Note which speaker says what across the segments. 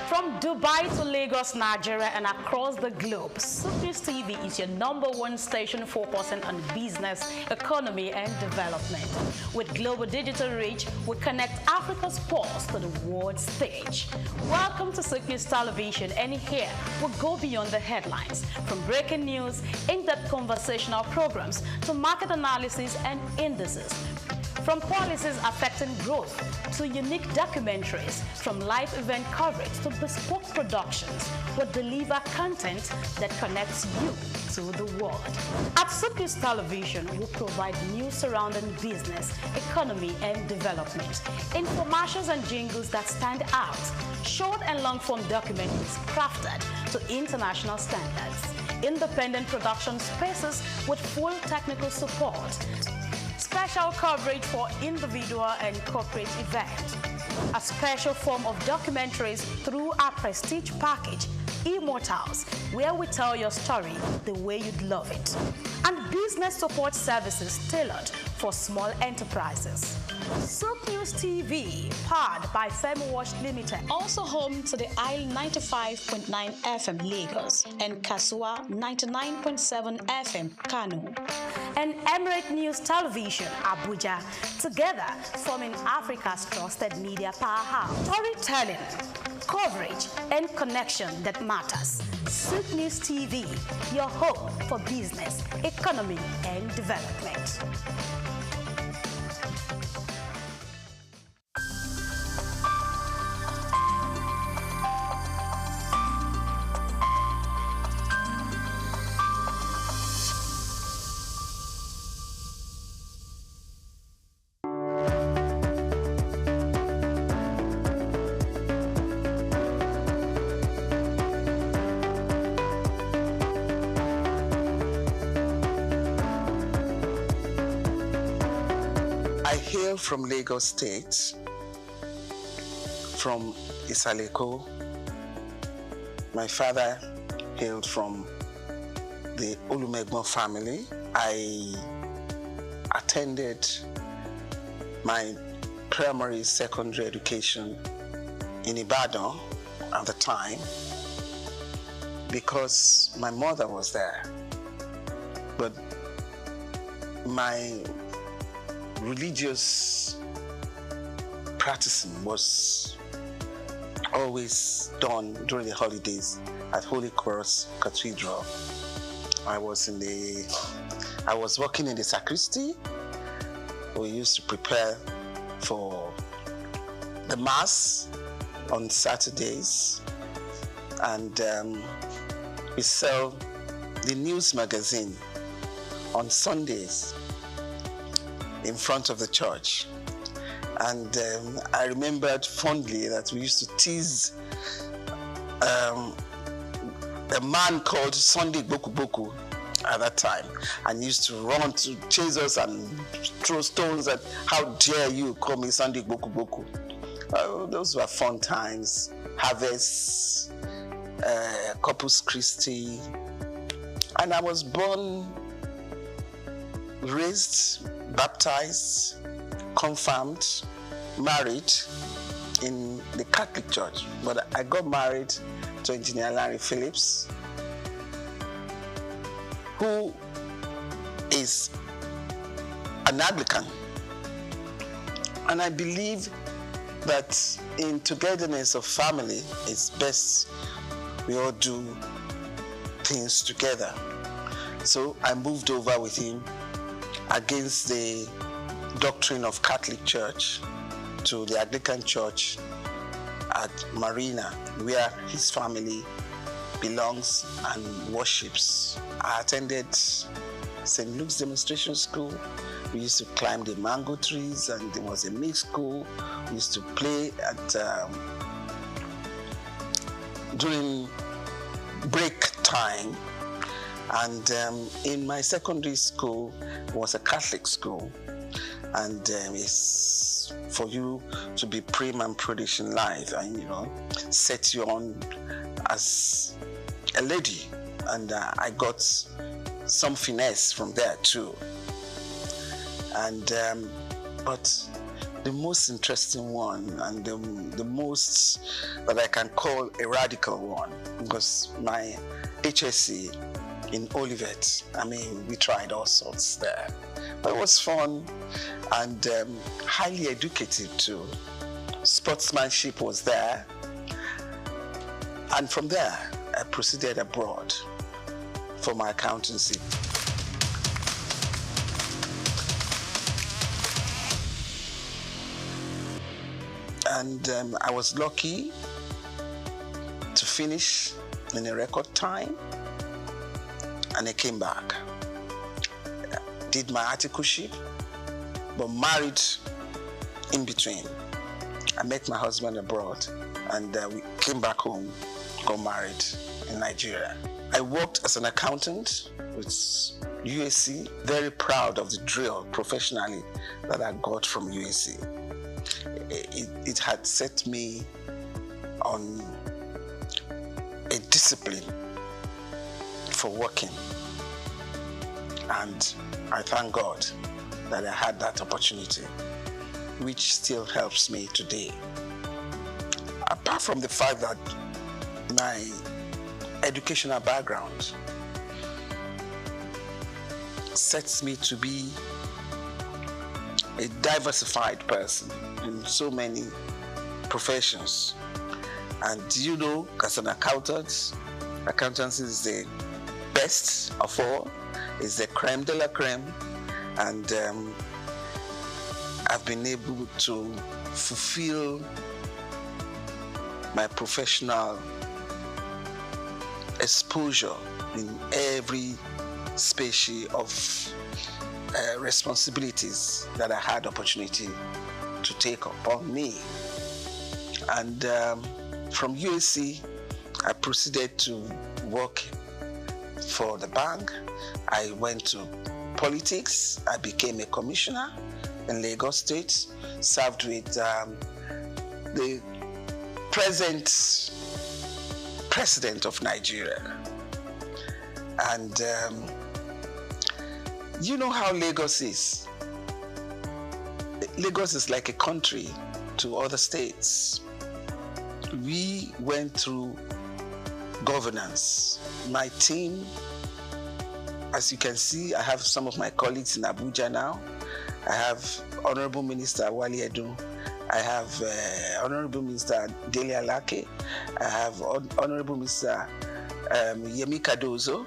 Speaker 1: From Dubai to Lagos, Nigeria, and across the globe, Supis TV is your #1 station focusing on business, economy, and development. With global digital reach, we connect Africa's pulse to the world stage. Welcome to Supis Television, and here we go beyond the headlines. From breaking news, in-depth conversational programs, to market analysis and indices. From policies affecting growth to unique documentaries, from live event coverage to bespoke productions, we deliver content that connects you to the world. At Supis Television, we provide news surrounding business, economy, and development, infomercials and jingles that stand out, short and long-form documentaries crafted to international standards, independent production spaces with full technical support, special coverage for individual and corporate events, a special form of documentaries through our prestige package, Immortals, where we tell your story the way you'd love it, and business support services tailored for small enterprises. Soap News TV, powered by FemWatch Limited, also home to the Isle 95.9 FM Lagos and Kasua 99.7 FM Kano, and Emirate News Television Abuja, together forming Africa's trusted media powerhouse. Storytelling, coverage, and connection that matters. Soap News TV, your home for business, economy, and development.
Speaker 2: I hail from Lagos State, from Isaleko. My father hailed from the Olumegbo family. I attended my primary, secondary education in Ibadan at the time because my mother was there. But my religious practicing was always done during the holidays at Holy Cross Cathedral. I was working in the sacristy. We used to prepare for the Mass on Saturdays, and we sell the news magazine on Sundays in front of the church. And I remembered fondly that we used to tease a man called Sunday Boku Boku at that time, and used to run to chase us and throw stones at, how dare you call me Sunday Boku Boku. Those were fun times. Harvests, Corpus Christi. And I was born, raised, baptized, confirmed, married in the Catholic Church. But I got married to Engineer Larry Phillips, who is an Anglican. And I believe that in togetherness of family, it's best we all do things together. So I moved over with him against the doctrine of Catholic Church to the Anglican Church at Marina, where his family belongs and worships. I attended St. Luke's Demonstration School. We used to climb the mango trees, and there was a mixed school. We used to play at during break time. And in my secondary school was a Catholic school, and it's for you to be prim and prudish in life, and set you on as a lady. And I got some finesse from there too. And but the most interesting one and the most that I can call a one was my HSC in Olivet. I mean, we tried all sorts there. But it was fun and highly educative too. Sportsmanship was there. And from there, I proceeded abroad for my accountancy. And I was lucky to finish in a record time, and I came back. Did my articleship, but married in between. I met my husband abroad, and we came back home, got married in Nigeria. I worked as an accountant with USC, very proud of the drill professionally that I got from USC. It had set me on a discipline for working, and I thank God that I had that opportunity, which still helps me today. Apart from the fact that my educational background sets me to be a diversified person in so many professions. And you know, as an accountant, accountancy is the best of all, is the creme de la creme, and I've been able to fulfill my professional exposure in every species of responsibilities that I had opportunity to take upon me. And from USC, I proceeded to work for the bank. I went to politics. I became a commissioner in Lagos State, served with the present president of Nigeria. And you know how Lagos is. Lagos is like a country to other states. We went through governance. My team, as you can see, I have some of my colleagues in Abuja now. I have Honorable Minister Wali Edu. I have Honorable Minister Dele Alake. I have Honorable Minister Yemi Cardozo,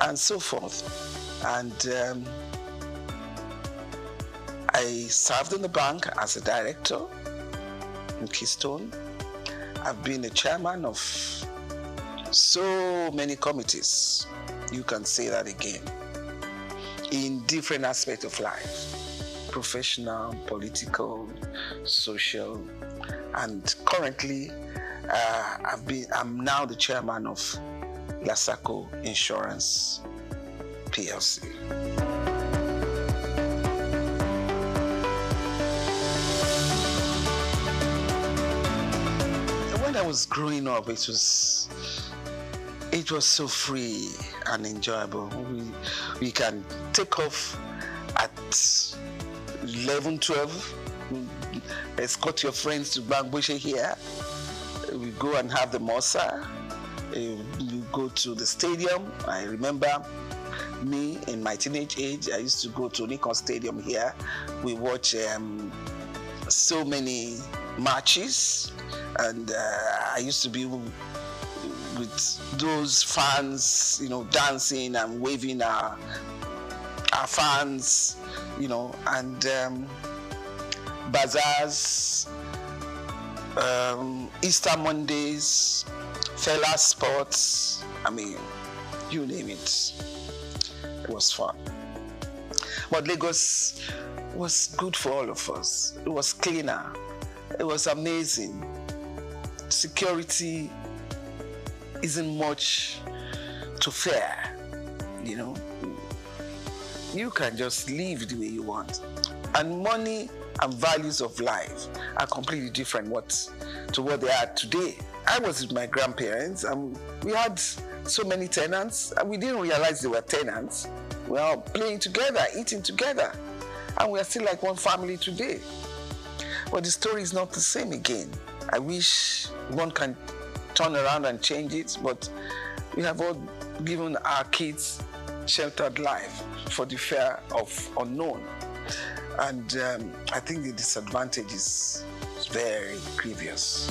Speaker 2: and so forth. And I served in the bank as a director in Keystone. I've been a chairman of so many committees, you can say that again, in different aspects of life, professional, political, social, and currently I'm now the chairman of Lasaco Insurance PLC. When I was growing up, it was so free and enjoyable. We can take off at 11, 12, escort your friends to Bangboshe here. We go and have the Mosa. We go to the stadium. I remember me in my teenage age, I used to go to Nikon Stadium here. We watch so many matches, and I used to be with those fans, you know, dancing and waving our fans, you know, and bazaars, Easter Mondays, Fela Sports, I mean, you name it. It was fun. But Lagos was good for all of us. It was cleaner. It was amazing. Security isn't much to fear, you know. You can just live the way you want. And money and values of life are completely different to what they are today. I was with my grandparents, and we had so many tenants, and we didn't realize they were tenants. We were all playing together, eating together, and we are still like one family today. But the story is not the same again. I wish one can turn around and change it, but we have all given our kids sheltered life for the fear of unknown. And I think the disadvantage is very grievous.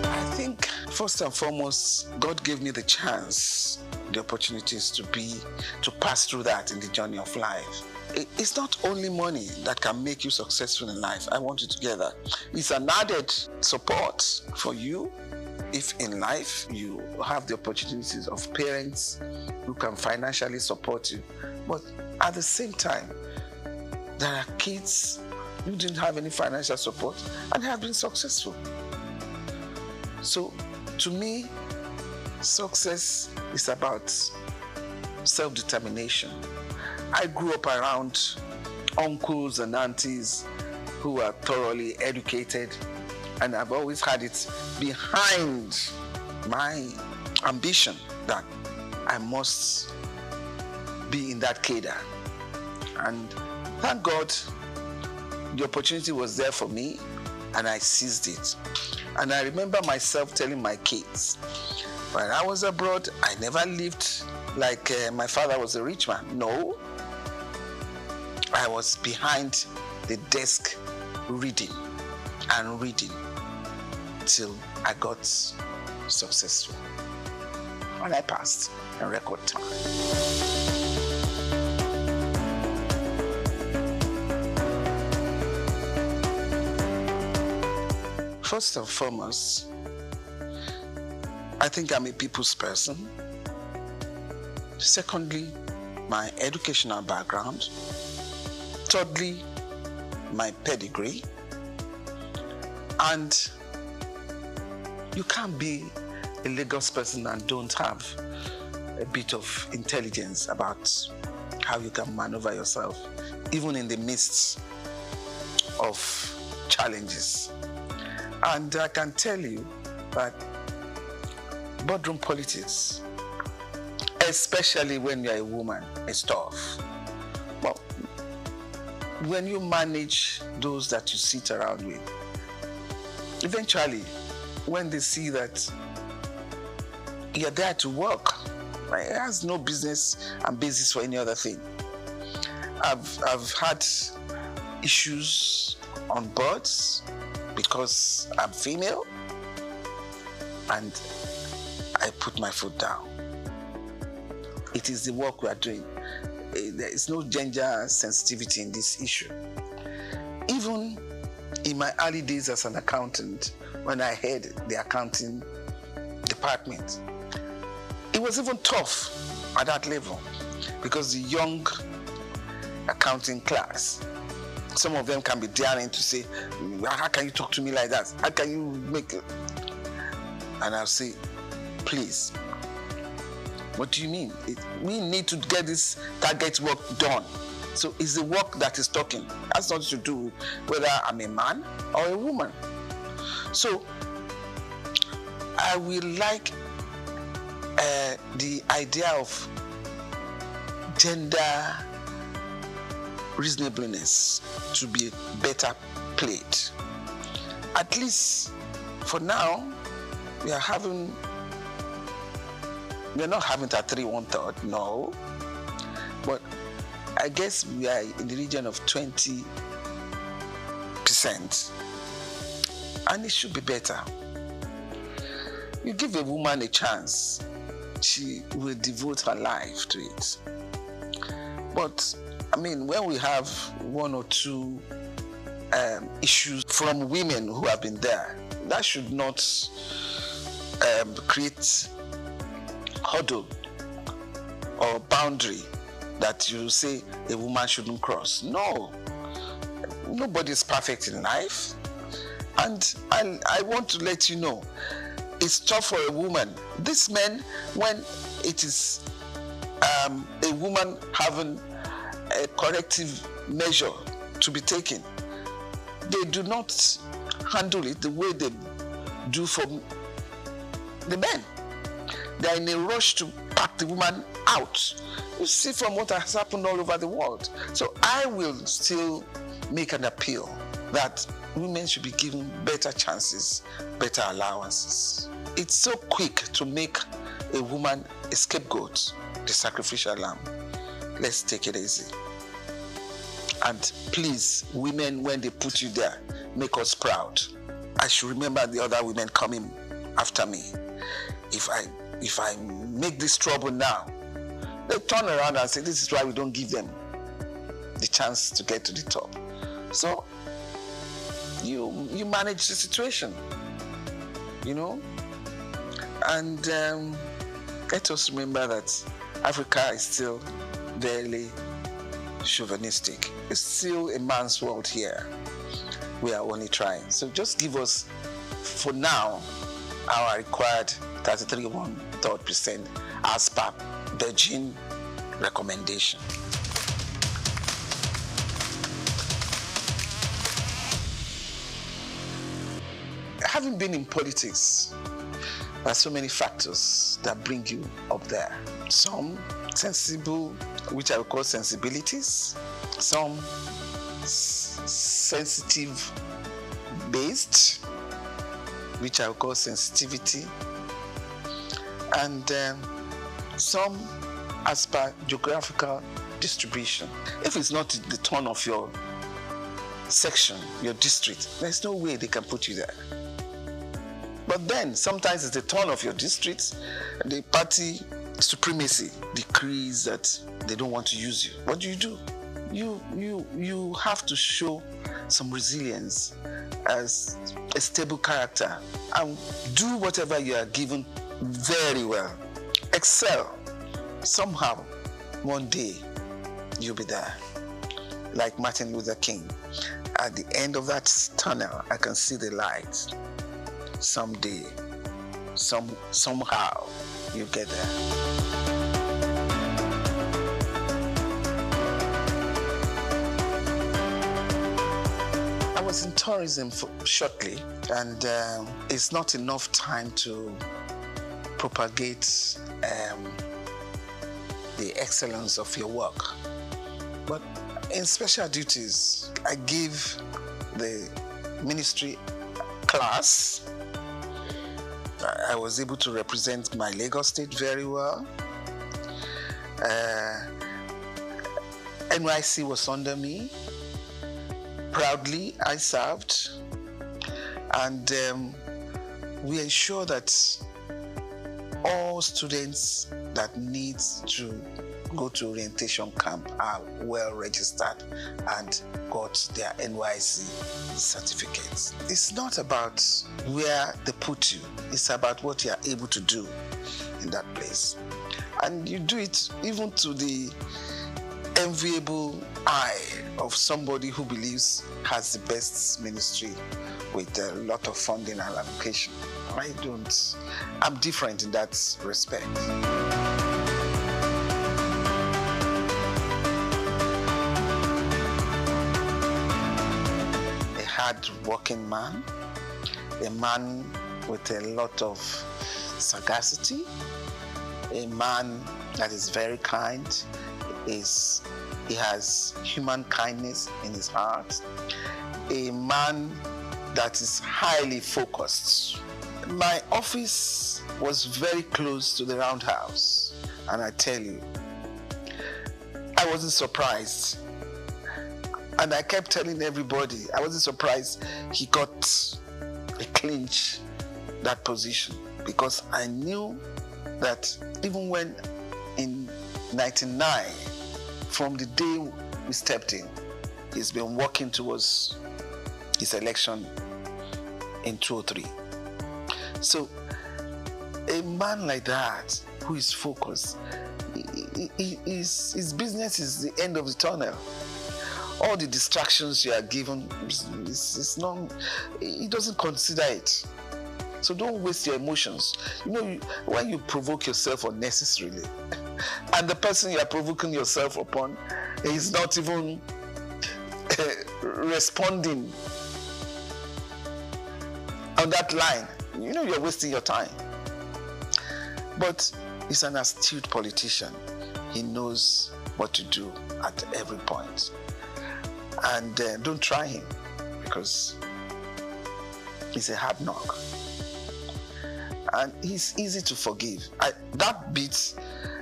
Speaker 2: I think first and foremost, God gave me the chance, the opportunities to pass through that in the journey of life. It's not only money that can make you successful in life. I want you to get that. It's an added support for you if in life you have the opportunities of parents who can financially support you. But at the same time, there are kids who didn't have any financial support and have been successful. So to me, success is about self-determination. I grew up around uncles and aunties who are thoroughly educated, and I've always had it behind my ambition that I must be in that cadre. And thank God the opportunity was there for me and I seized it. And I remember myself telling my kids, when I was abroad, I never lived like my father was a rich man. No. I was behind the desk reading and reading till I got successful. And I passed in record time. First and foremost, I think I'm a people's person. Secondly, my educational background. Thirdly, my pedigree. And you can't be a Lagos person and don't have a bit of intelligence about how you can maneuver yourself, even in the midst of challenges. And I can tell you that boardroom politics, especially when you're a woman, is tough. But when you manage those that you sit around with, eventually, when they see that you're there to work, it has no business and basis for any other thing. I've had issues on boards because I'm female, and I put my foot down. It is the work we are doing. There is no gender sensitivity in this issue. Even in my early days as an accountant, when I head the accounting department, it was even tough at that level because the young accounting class, some of them can be daring to say, how can you talk to me like that? How can you make it? And I'll say, please, what do you mean? We need to get this target work done. So it's the work that is talking. That's not to do whether I'm a man or a woman. So I will like the idea of gender reasonableness to be better played. At least for now, we are not having it at 3 1/3, no. But I guess we are in the region of 20%. And it should be better. You give a woman a chance, she will devote her life to it. But, I mean, when we have 1 or 2 issues from women who have been there, that should not create hurdle or boundary that you say a woman shouldn't cross. No. Nobody is perfect in life. And I want to let you know, it's tough for a woman. These men, when it is a woman having a corrective measure to be taken, they do not handle it the way they do for the men. They're in a rush to pack the woman out. You see from what has happened all over the world. So I will still make an appeal that women should be given better chances, better allowances. It's so quick to make a woman a scapegoat, the sacrificial lamb. Let's take it easy. And please, women, when they put you there, make us proud. I should remember the other women coming after me. If I make this trouble now, they turn around and say, this is why we don't give them the chance to get to the top. So you manage the situation, you know? And let us remember that Africa is still very chauvinistic. It's still a man's world here. We are only trying. So just give us, for now, our required 33.1% as per Beijing recommendation. Having been in politics, there are so many factors that bring you up there. Some sensible, which I would call sensibilities. Some sensitive based, which I would call sensitivity. And some as per geographical distribution. If it's not the turn of your section, your district, there's no way they can put you there. But then sometimes it's the turn of your district, and the party supremacy decrees that they don't want to use you. What do? You have to show some resilience as a stable character and do whatever you are given very well. Excel. Somehow, one day, you'll be there. Like Martin Luther King. At the end of that tunnel, I can see the light. Someday, somehow, you get there. I was in tourism shortly, and it's not enough time to propagate the excellence of your work. But in special duties, I give the ministry class. I was able to represent my Lagos State very well. NYC was under me. Proudly, I served. And we ensure that all students that need to go to orientation camp are well registered and got their NYC certificates. It's not about where they put you, it's about what you are able to do in that place. And you do it even to the enviable eye of somebody who believes has the best ministry with a lot of funding and allocation. I'm different in that respect. A hard-working man, a man with a lot of sagacity, a man that is very kind, he has human kindness in his heart, a man that is highly focused. My office was very close to the Roundhouse, and I tell you, I wasn't surprised. And I kept telling everybody, I wasn't surprised he got a clinch that position, because I knew that even when in 99, from the day we stepped in, he's been working towards his election in 2003. So a man like that who is focused, his business is the end of the tunnel. All the distractions you are given, it's not, he doesn't consider it. So don't waste your emotions. You know, when you provoke yourself unnecessarily, and the person you are provoking yourself upon is not even responding on that line, you're wasting your time. But he's an astute politician. he knows what to do at every point. And don't try him, because he's a hard knock. And he's easy to forgive. That bit,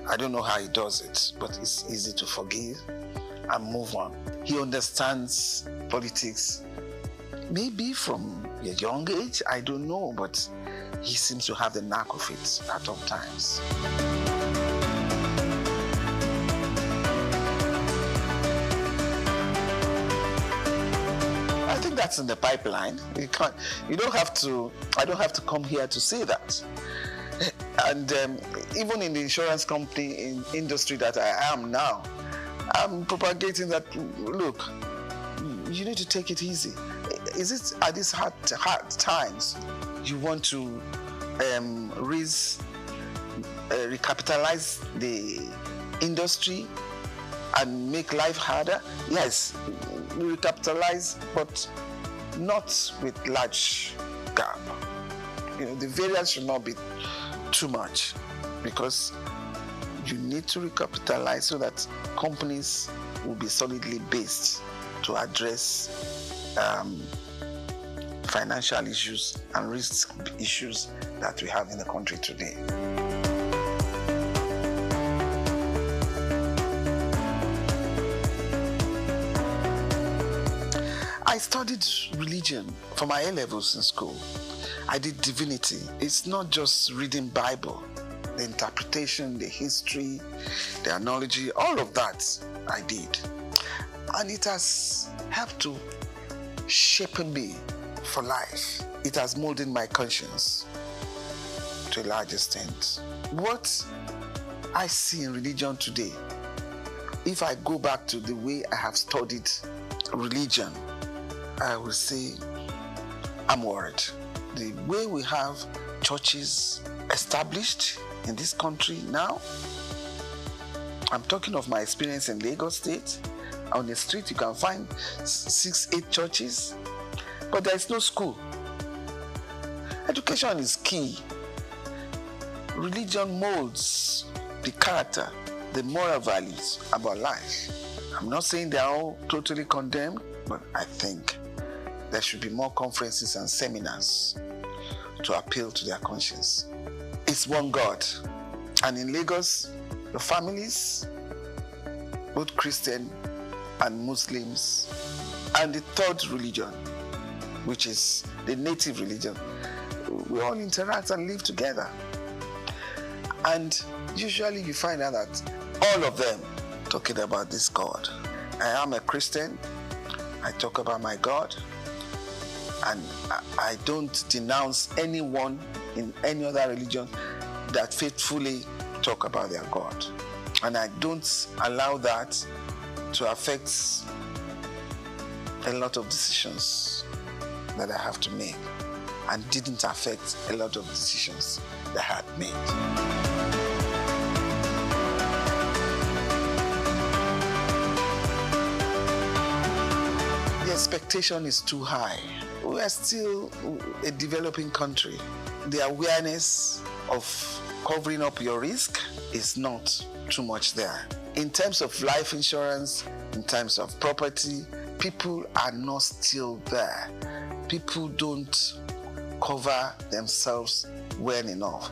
Speaker 2: I don't know how he does it, but it's easy to forgive and move on. He understands politics, maybe from a young age, I don't know, but he seems to have the knack of it at all times. I think that's in the pipeline. I don't have to come here to say that. And even in the insurance company industry that I am now, I'm propagating that, look, you need to take it easy. Is it at these hard times you want to recapitalize the industry and make life harder? Yes, recapitalize, but not with large gap. The variance should not be too much, because you need to recapitalize so that companies will be solidly based to address financial issues and risk issues that we have in the country today. I studied religion for my A-levels in school. I did divinity. It's not just reading Bible. The interpretation, the history, the analogy, all of that I did. And it has helped to shape me for life. It has molded my conscience to a large extent. What I see in religion today, if I go back to the way I have studied religion, I will say I'm worried. The way we have churches established in this country now, I'm talking of my experience in Lagos State. On the street, you can find 6-8 churches, but there is no school. Education is key. Religion molds the character, the moral values about life. I'm not saying they're all totally condemned, but I think there should be more conferences and seminars to appeal to their conscience. It's one God. And in Lagos, the families, both Christian and Muslims, and the third religion, which is the native religion, we all interact and live together. And usually you find out that all of them talking about this God. I am a Christian. I talk about my God. And I don't denounce anyone in any other religion that faithfully talk about their God. And I don't allow that to affect a lot of decisions that I have to make, and didn't affect a lot of decisions that I had made. The expectation is too high. We are still a developing country. The awareness of covering up your risk is not too much there. In terms of life insurance, in terms of property, people are not still there. People don't cover themselves well enough.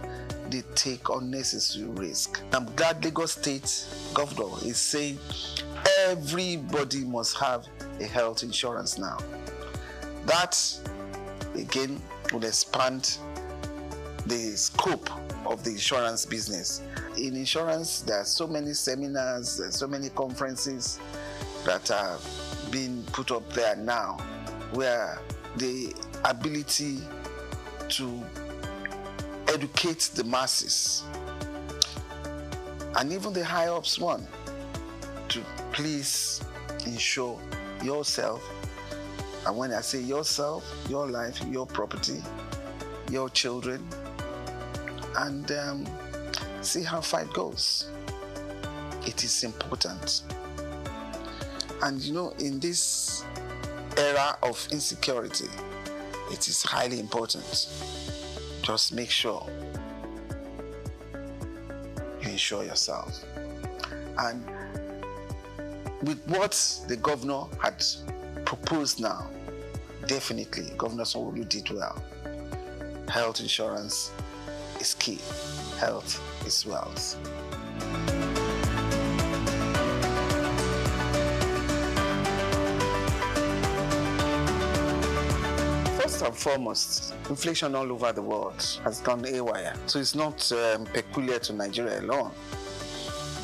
Speaker 2: They take unnecessary risk. I'm glad Lagos State Governor is saying everybody must have a health insurance now. That, again, will expand the scope of the insurance business. In insurance, there are so many seminars, there are so many conferences that are being put up there now, where the ability to educate the masses, and even the high-ups one, to please insure yourself. And when I say yourself, your life, your property, your children, and see how far it goes. It is important. And in this era of insecurity, it is highly important. Just make sure you insure yourself. And with what the governor had proposed now, definitely Governor Sanwo-Olu did well. Health insurance is key. Health is wealth. First and foremost, inflation all over the world has gone haywire. So it's not peculiar to Nigeria alone.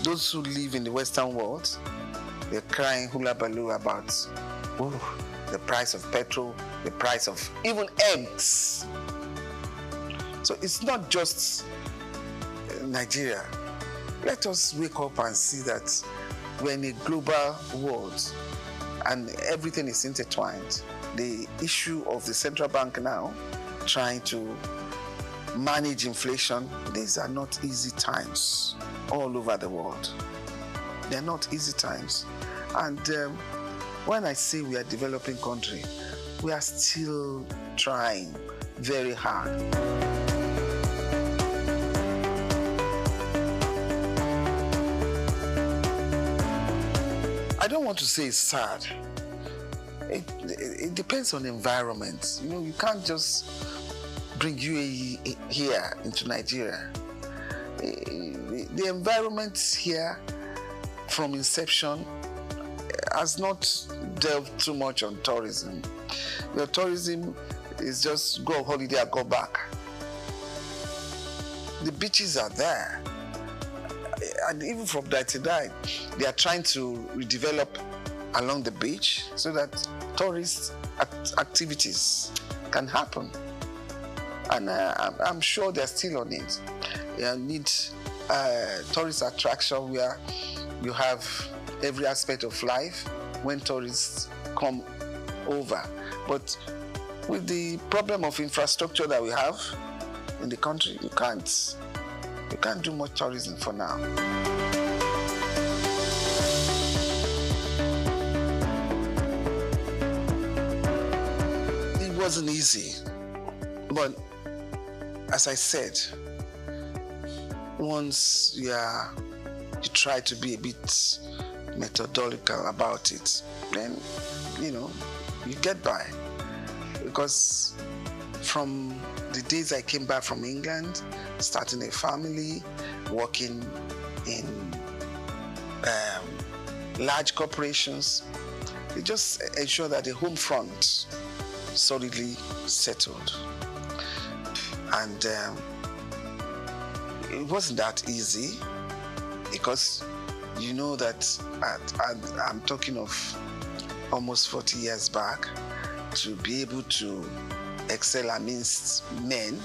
Speaker 2: Those who live in the Western world, they're crying hula baloo about the price of petrol, the price of even eggs. So it's not just Nigeria. Let us wake up and see that we're in a global world and everything is intertwined. The issue of the central bank now trying to manage inflation, these are not easy times all over the world. They're not easy times. And when I say we are a developing country, we are still trying very hard. I don't want to say it's sad. It depends on the environment. You know, you can't just bring UAE here into Nigeria. The environment here from inception has not delved too much on tourism. Your tourism is just go on holiday and go back. The beaches are there. And even from 1999, they are trying to redevelop along the beach so that tourist activities can happen. And I'm sure they're still on it. You need tourist attraction where you have every aspect of life when tourists come over. But with the problem of infrastructure that we have in the country, you can't do much tourism for now. It wasn't easy, but as I said, once you try to be a bit methodological about it, then you get by. Because from the days I came back from England, starting a family, working in large corporations, they just ensure that the home front solidly settled. And it wasn't that easy, because you know that I'm talking of almost 40 years back. To be able to excel amidst men,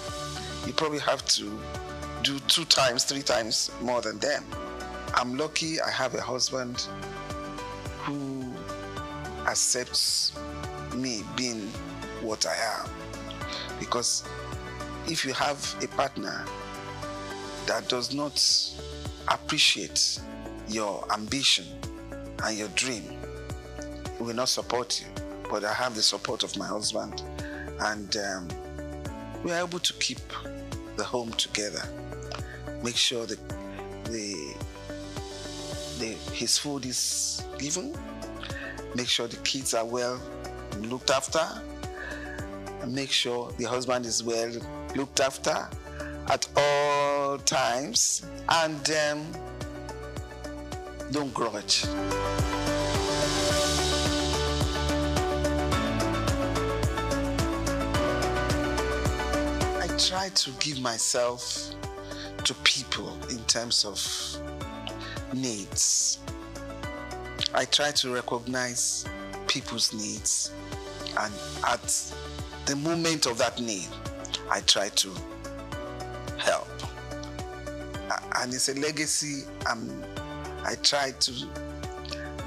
Speaker 2: you probably have to do 2 times, 3 times more than them. I'm lucky I have a husband who accepts me being what I am. Because if you have a partner that does not appreciate your ambition and your dream, he will not support you. But I have the support of my husband, and we are able to keep the home together. Make sure that his food is given. Make sure the kids are well looked after. And make sure the husband is well looked after at all times. And don't grudge. Try to give myself to people in terms of needs. I try to recognize people's needs, and at the moment of that need, I try to help. And it's a legacy I try to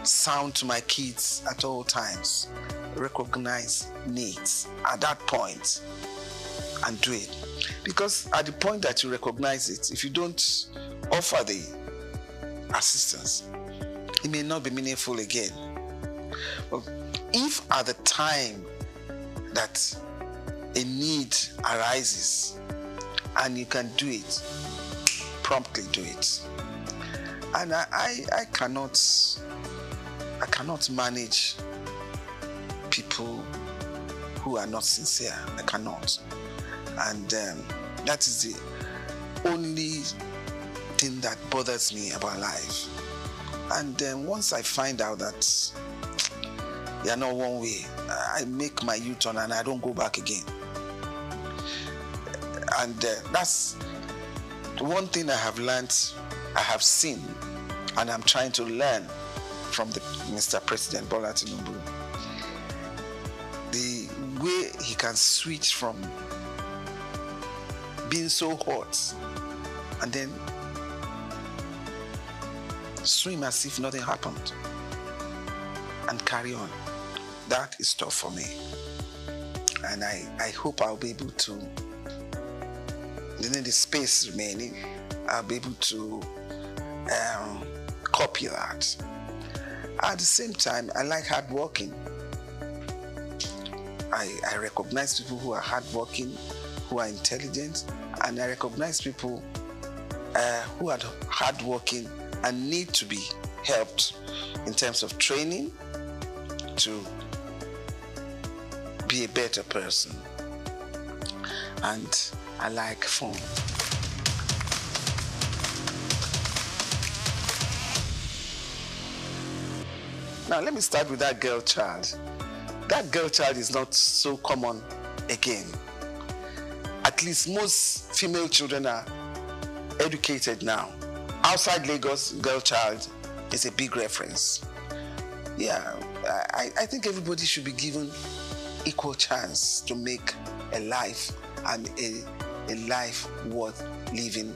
Speaker 2: sound to my kids at all times. Recognize needs at that point and do it. Because at the point that you recognize it, if you don't offer the assistance, it may not be meaningful again. But if at the time that a need arises and you can do it, promptly do it. And I cannot manage people who are not sincere. I cannot. And that is the only thing that bothers me about life. And once I find out that they are not one way, I make my U-turn and I don't go back again. And that's one thing I have learned, I have seen, and I'm trying to learn from Mr. President Bola Tinubu. The way he can switch from being so hot and then swim as if nothing happened and carry on. That is tough for me. And I hope I'll be able to, within the space remaining, I'll be able to copy that. At the same time, I like hardworking. I recognize people who are hardworking, who are intelligent, and I recognize people who are hardworking and need to be helped in terms of training to be a better person. And I like fun. Now let me start with that girl child. That girl child is not so common again. At least most female children are educated now. Outside Lagos, girl child is a big reference. Yeah, I think everybody should be given equal chance to make a life, and a life worth living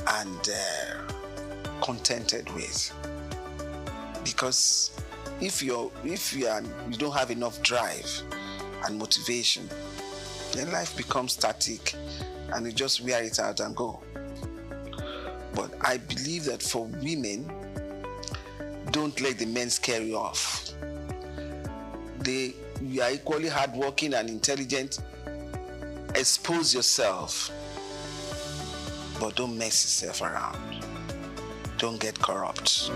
Speaker 2: and contented with. Because if you don't have enough drive and motivation, then life becomes static and you just wear it out and go. But I believe that for women, don't let the men scare you off. You are equally hardworking and intelligent. Expose yourself, but don't mess yourself around. Don't get corrupt.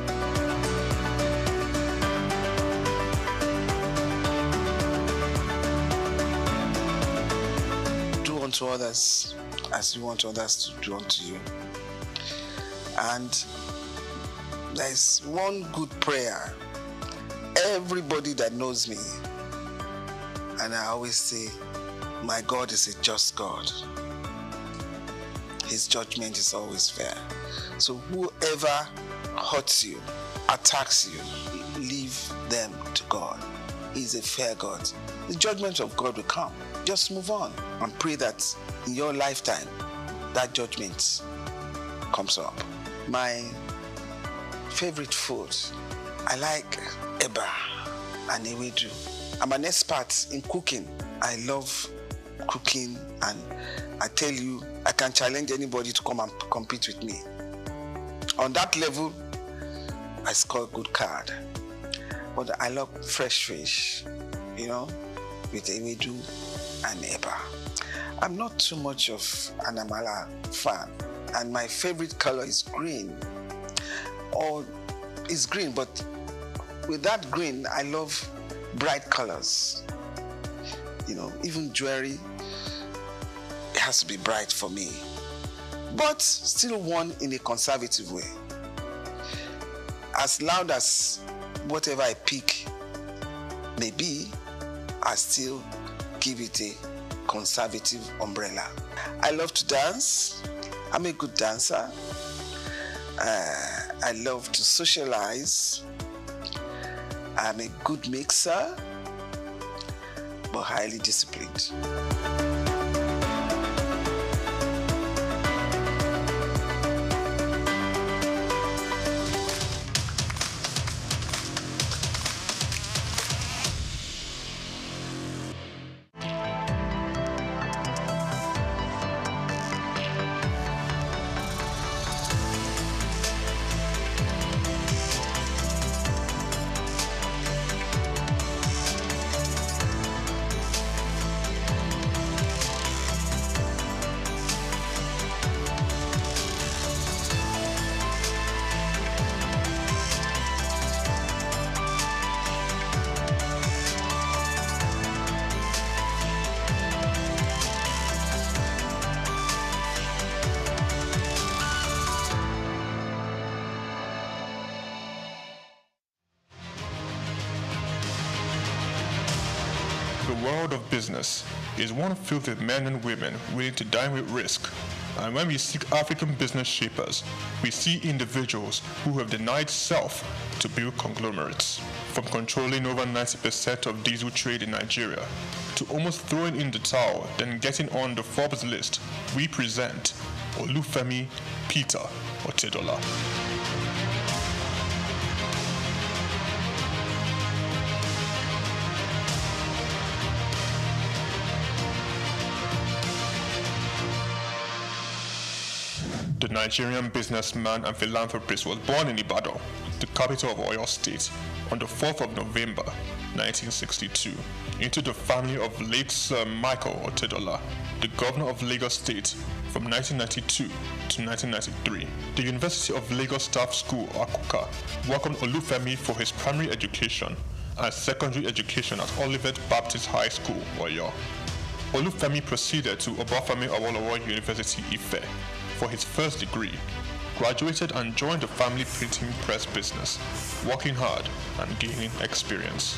Speaker 2: Do unto others as you want others to do unto you. And there's one good prayer. Everybody that knows me, and I always say, my God is a just God. His judgment is always fair. So whoever hurts you, attacks you, leave them to God. He's a fair God. The judgment of God will come. Just move on and pray that in your lifetime, that judgment comes up. My favorite food, I like eba and ewedu. I'm an expert in cooking. I love cooking, and I tell you, I can challenge anybody to come and compete with me. On that level, I score a good card. But I love fresh fish, with ewedu and eba. I'm not too much of an amala fan, and my favorite color is green. Or it's green, but with that green, I love bright colors. Even jewelry, it has to be bright for me, but still worn in a conservative way. As loud as whatever I pick may be, I still give it a conservative umbrella. I love to dance. I'm a good dancer. I love to socialize. I'm a good mixer, but highly disciplined.
Speaker 3: world of business is one filled with men and women willing to dine with risk. And when we seek African business shapers, we see individuals who have denied self to build conglomerates. From controlling over 90% of diesel trade in Nigeria, to almost throwing in the towel, then getting on the Forbes list, we present Olufemi Peter Otedola. The Nigerian businessman and philanthropist was born in Ibadan, the capital of Oyo State, on the 4th of November, 1962, into the family of late Sir Michael Otedola, the governor of Lagos State from 1992 to 1993. The University of Lagos Staff School, Akuka, welcomed Olufemi for his primary education and secondary education at Olivet Baptist High School, Oyo. Olufemi proceeded to Obafemi Awolowo University, Ife, for his first degree, graduated and joined the family printing press business, working hard and gaining experience.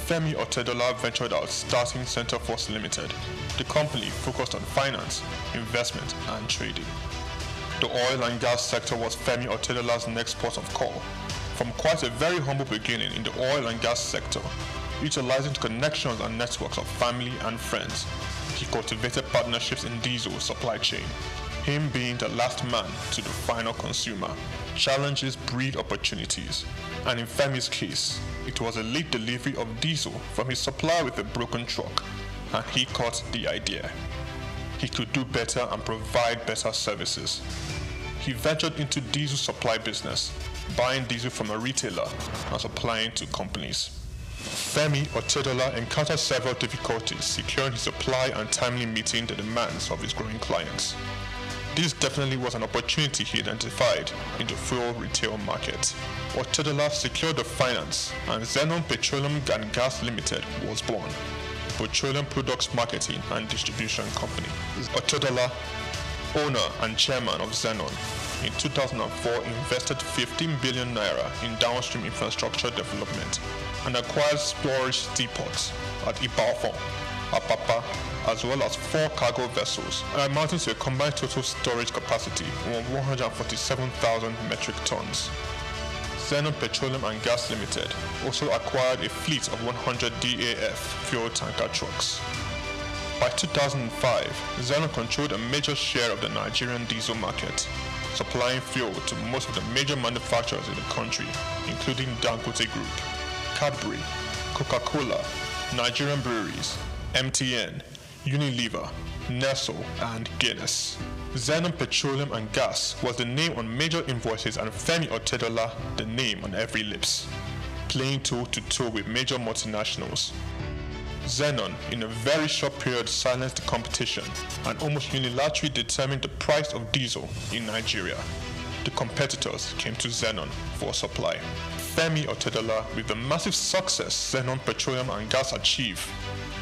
Speaker 3: Femi Otedola ventured out starting Center Force Limited. The company focused on finance, investment and trading. The oil and gas sector was Femi Otedola's next port of call. From quite a very humble beginning in the oil and gas sector, utilizing connections and networks of family and friends, he cultivated partnerships in diesel supply chain. Him being the last man to the final consumer. Challenges breed opportunities, and in Femi's case, it was a late delivery of diesel from his supplier with a broken truck, and he caught the idea. He could do better and provide better services. He ventured into diesel supply business, buying diesel from a retailer and supplying to companies. Femi Otedola encountered several difficulties securing his supply and timely meeting the demands of his growing clients. This definitely was an opportunity he identified in the fuel retail market. Otedola secured the finance, and Zenon Petroleum and Gas Limited was born, petroleum products marketing and distribution company. Otedola, owner and chairman of Zenon, in 2004 invested 15 billion naira in downstream infrastructure development and acquired storage depots at Ibadan, Apapa, as well as 4 cargo vessels, amounting to a combined total storage capacity of 147,000 metric tons. Zenon Petroleum and Gas Limited also acquired a fleet of 100 DAF fuel tanker trucks. By 2005, Zenon controlled a major share of the Nigerian diesel market, supplying fuel to most of the major manufacturers in the country, including Dangote Group, Cadbury, Coca-Cola, Nigerian Breweries, MTN, Unilever, Nestle, and Guinness. Zenon Petroleum and Gas was the name on major invoices, and Femi Otedola the name on every lips, playing toe-to-toe with major multinationals. Zenon, in a very short period, silenced the competition and almost unilaterally determined the price of diesel in Nigeria. The competitors came to Zenon for supply. Femi Otedola, with the massive success Zenon Petroleum and Gas achieved,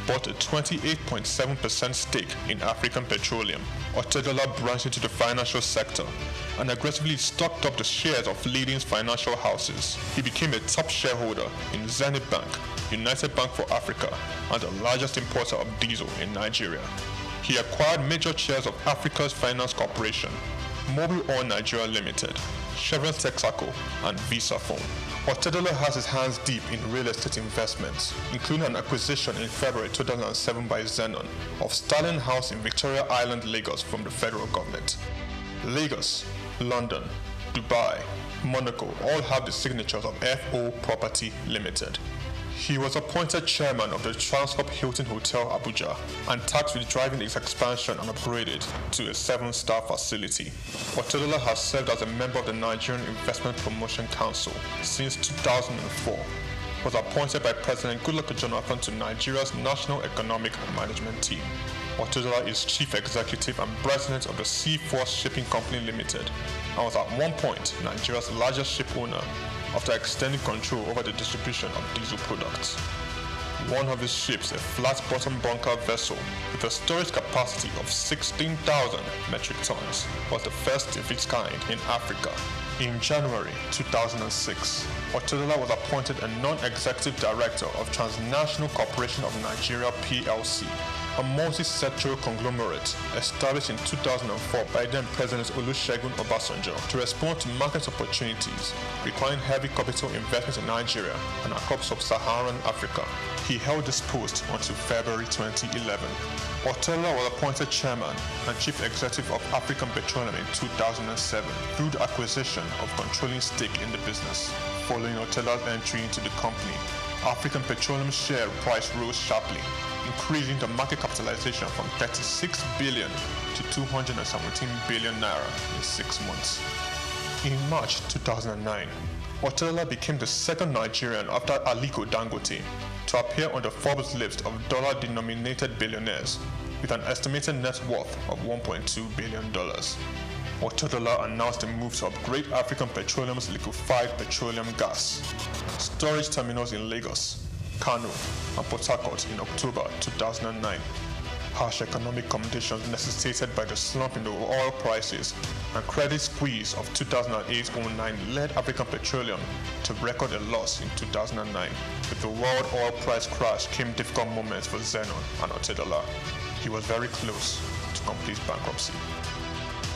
Speaker 3: bought a 28.7% stake in African Petroleum. Otedola branched into the financial sector and aggressively stocked up the shares of leading financial houses. He became a top shareholder in Zenith Bank, United Bank for Africa, and the largest importer of diesel in Nigeria. He acquired major shares of Africa's Finance Corporation, Mobile Oil Nigeria Limited, Chevron Texaco, and Visa Phone. Otedola has his hands deep in real estate investments, including an acquisition in February 2007 by Zenon of Starling House in Victoria Island, Lagos from the federal government. Lagos, London, Dubai, Monaco all have the signatures of FO Property Limited. He was appointed chairman of the Transcorp Hilton Hotel Abuja and tasked with driving its expansion and upgraded to a 7-star facility. Otedola has served as a member of the Nigerian Investment Promotion Council since 2004. Was appointed by President Goodluck Jonathan to Nigeria's National Economic Management Team. Otedola is chief executive and president of the Seaforth Shipping Company Limited and was at one point Nigeria's largest ship owner after extending control over the distribution of diesel products. One of his ships, a flat-bottom bunker vessel with a storage capacity of 16,000 metric tons, was the first of its kind in Africa In January 2006, Otedola was appointed a non-executive director of Transnational Corporation of Nigeria PLC, a multi-sectoral conglomerate established in 2004 by then President Olusegun Obasanjo to respond to market opportunities requiring heavy capital investment in Nigeria and across sub-Saharan Africa. He held this post until February 2011. Otedola was appointed chairman and chief executive of African Petroleum in 2007 through the acquisition of controlling stake in the business. Following Otedola's entry into the company, African Petroleum share price rose sharply, increasing the market capitalization from 36 billion to 217 billion naira in 6 months. In March 2009, Otedola became the second Nigerian after Aliko Dangote to appear on the Forbes list of dollar-denominated billionaires with an estimated net worth of $1.2 billion. Otedola announced a move to upgrade African Petroleum's liquefied petroleum gas storage terminals in Lagos, Kano, and Port Harcourt in October 2009. Harsh economic conditions necessitated by the slump in the oil prices and credit squeeze of 2008-09 led African Petroleum to record a loss in 2009. With the world oil price crash came difficult moments for Zenon and Otedola. He was very close to complete bankruptcy.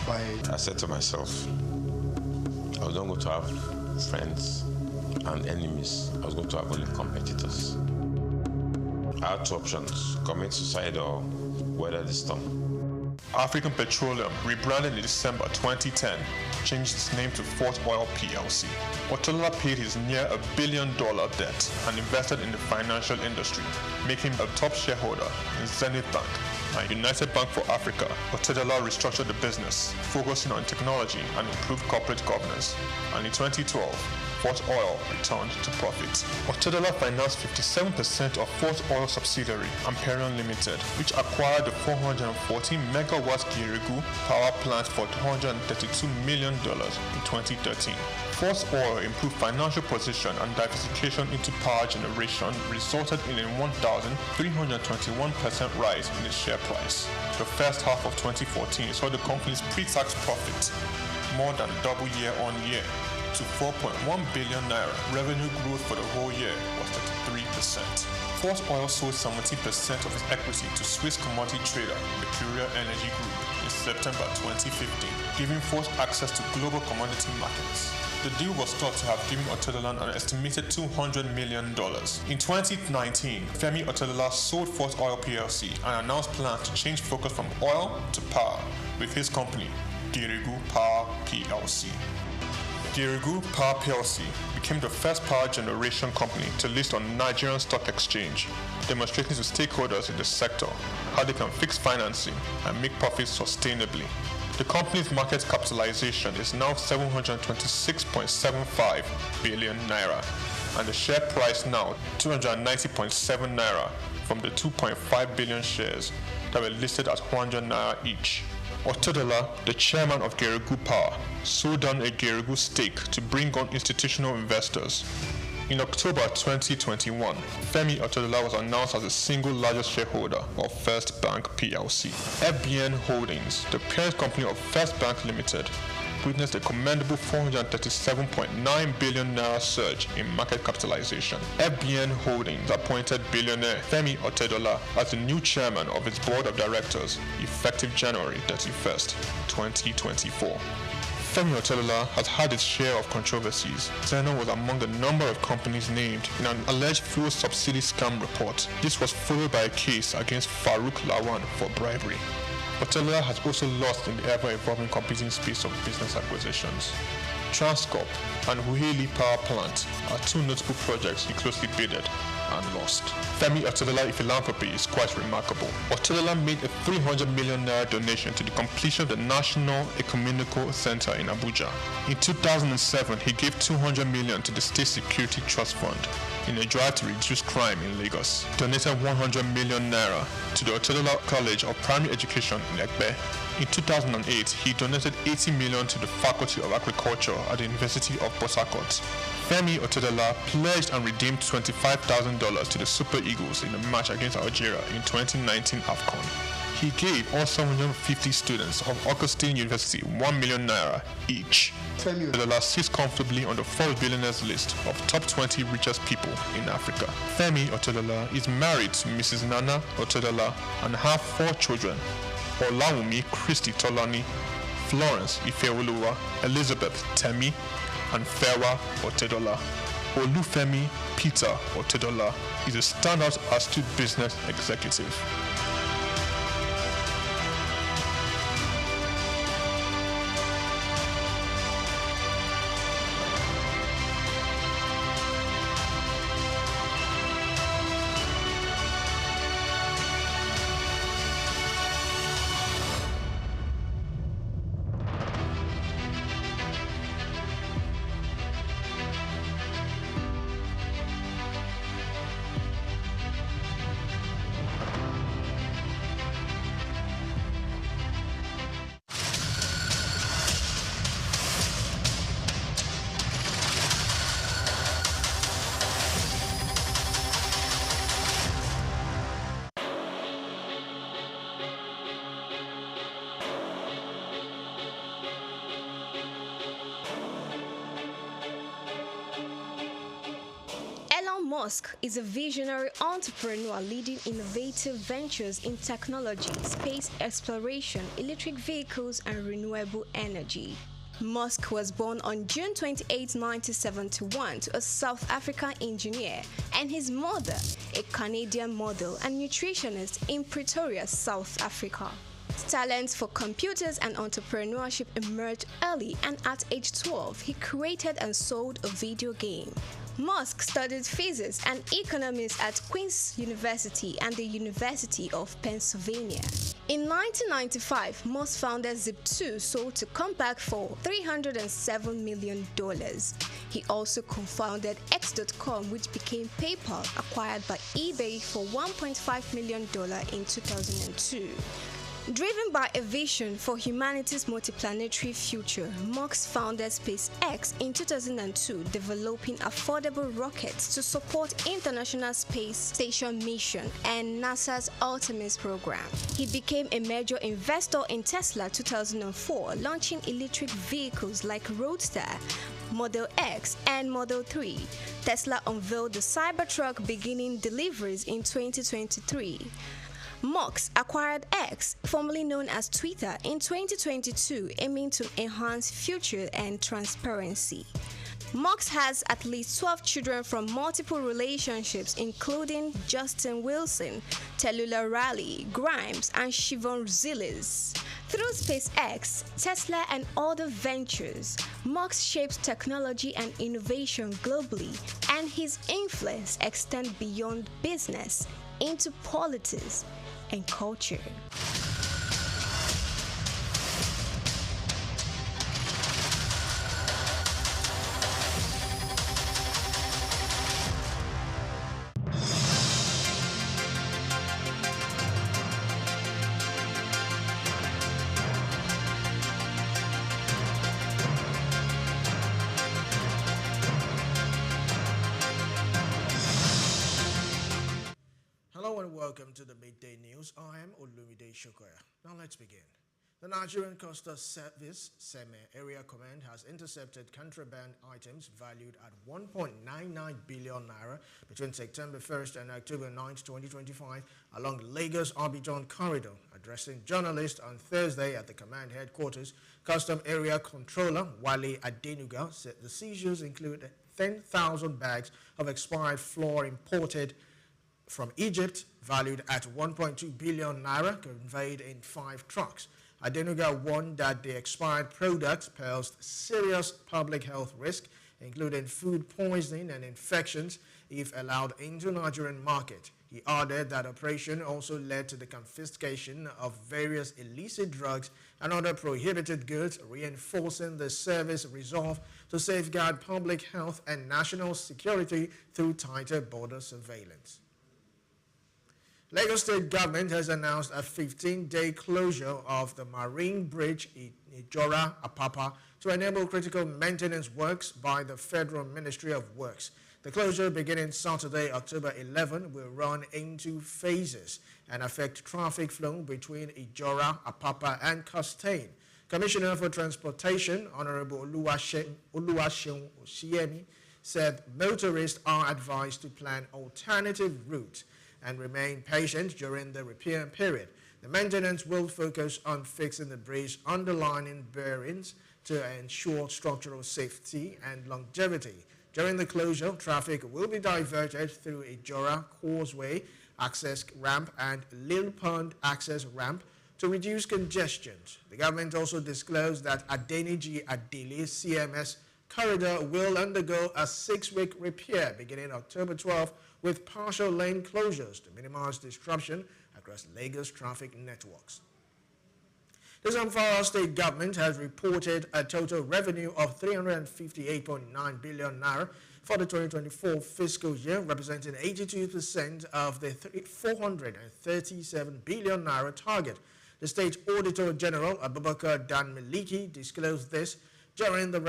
Speaker 4: I said to myself, I was not going to have friends and enemies. I was going to have only competitors. I had two options: commit suicide or weather the storm.
Speaker 3: African Petroleum, rebranded in December 2010, changed its name to Fort Oil PLC. Otedola paid his near $1 billion debt and invested in the financial industry, making him a top shareholder in Zenith Bank and United Bank for Africa. Otedola restructured the business, focusing on technology and improved corporate governance, and in 2012, Fort Oil returned to profit. Otedola financed 57% of Fort Oil subsidiary, Amperion Limited, which acquired the 414 megawatt Geregu power plant for $232 million in 2013. Fort Oil improved financial position and diversification into power generation resulted in a 1,321% rise in its share price. The first half of 2014 saw the company's pre-tax profit more than double year on year to 4.1 billion naira. Revenue growth for the whole year was 33%. Fort Oil sold 70% of its equity to Swiss commodity trader Mercuria Energy Group in September 2015, giving Fort access to global commodity markets. The deal was thought to have given Otedola an estimated $200 million. In 2019, Femi Otedola sold Fort Oil PLC and announced plans to change focus from oil to power with his company, Geregu Power PLC. Geregu Power PLC became the first power generation company to list on Nigerian Stock Exchange, demonstrating to stakeholders in the sector how they can fix financing and make profits sustainably. The company's market capitalization is now 726.75 billion naira, and the share price now 290.7 naira from the 2.5 billion shares that were listed at 100 naira each. Otedola, the chairman of Geregu Power, sold down a Geregu stake to bring on institutional investors. In October 2021, Femi Otedola was announced as the single largest shareholder of First Bank PLC. FBN Holdings, the parent company of First Bank Limited, witnessed a commendable 437.9 billion naira surge in market capitalization. FBN Holdings appointed billionaire Femi Otedola as the new chairman of its board of directors, effective January 31st, 2024. Femi Otedola has had its share of controversies. Zenon was among the number of companies named in an alleged fuel subsidy scam report. This was followed by a case against Farouk Lawan for bribery. Otedola has also lost in the ever-evolving competing space of business acquisitions. Transcorp and Huheli Power Plant are two notable projects he closely bidded and lost. Femi Otedola philanthropy is quite remarkable. Otedola made a 300 million naira donation to the completion of the National Ecumenical Center in Abuja. In 2007, he gave 200 million to the State Security Trust Fund in a drive to reduce crime in Lagos. Donated 100 million naira to the Otedola College of Primary Education in Ekpe. In 2008, he donated 80 million to the Faculty of Agriculture at the University of Port Harcourt. Femi Otedola pledged and redeemed $25,000 to the Super Eagles in the match against Algeria in 2019 AFCON. He gave all 750 students of Augustine University 1 million naira each. Otedola sits comfortably on the Forbes billionaires list of top 20 richest people in Africa. Femi Otedola is married to Mrs. Nana Otedola and have 4 children: Olawumi Christy Tolani, Florence Ifeoluwa, Elizabeth Temi, and Fewa Otedola. Olufemi Peter Otedola is a standout astute business executive.
Speaker 5: Musk is a visionary entrepreneur leading innovative ventures in technology, space exploration, electric vehicles, and renewable energy. Musk was born on June 28, 1971 to a South African engineer and his mother, a Canadian model and nutritionist in Pretoria, South Africa. His talents for computers and entrepreneurship emerged early, and at age 12, he created and sold a video game. Musk studied physics and economics at Queen's University and the University of Pennsylvania. In 1995, Musk founded Zip2, sold to Compaq for $307 million. He also co-founded X.com, which became PayPal, acquired by eBay for $1.5 million in 2002. Driven by a vision for humanity's multiplanetary future, Musk founded SpaceX in 2002, developing affordable rockets to support International Space Station mission and NASA's Artemis program. He became a major investor in Tesla 2004, launching electric vehicles like Roadster, Model X, and Model 3. Tesla unveiled the Cybertruck, beginning deliveries in 2023. Musk acquired X, formerly known as Twitter, in 2022, aiming to enhance future and transparency. Musk has at least 12 children from multiple relationships, including Justin Wilson, Tallulah Riley, Grimes, and Siobhan Zilis. Through SpaceX, Tesla, and other ventures, Musk shapes technology and innovation globally, and his influence extends beyond business into politics and culture.
Speaker 6: Hello and welcome to the Midday News. I am Olumide Shokoya. Now let's begin. The Nigerian Coastal Service Area Command has intercepted contraband items valued at 1.99 billion naira between September 1st and October 9th, 2025 along the Lagos-Abidjan corridor. Addressing journalists on Thursday at the command headquarters, Custom Area Controller Wale Adenuga said the seizures include 10,000 bags of expired flour imported from Egypt, valued at 1.2 billion naira, conveyed in 5 trucks. Adenuga warned that the expired products posed serious public health risk, including food poisoning and infections, if allowed into the Nigerian market. He added that operation also led to the confiscation of various illicit drugs and other prohibited goods, reinforcing the service resolve to safeguard public health and national security through tighter border surveillance. Lagos State government has announced a 15-day closure of the Marine Bridge Ijora Apapa to enable critical maintenance works by the Federal Ministry of Works. The closure beginning Saturday, October 11, will run in 2 phases and affect traffic flow between Ijora, Apapa, and Costain. Commissioner for Transportation, Honorable Oluwaseun Oshiemi, said motorists are advised to plan alternative routes and remain patient during the repair period. The maintenance will focus on fixing the bridge's underlying bearings to ensure structural safety and longevity. During the closure, traffic will be diverted through Ijora Causeway access ramp and Lil Pond access ramp to reduce congestion. The government also disclosed that Adeniji Adele CMS corridor will undergo a 6-week repair beginning October 12 with partial lane closures to minimize disruption across Lagos traffic networks. The Zamfara state government has reported a total revenue of 358.9 billion naira for the 2024 fiscal year, representing 82% of the 437 billion naira target. The State Auditor General, Abubakar Dan Maliki, disclosed this during the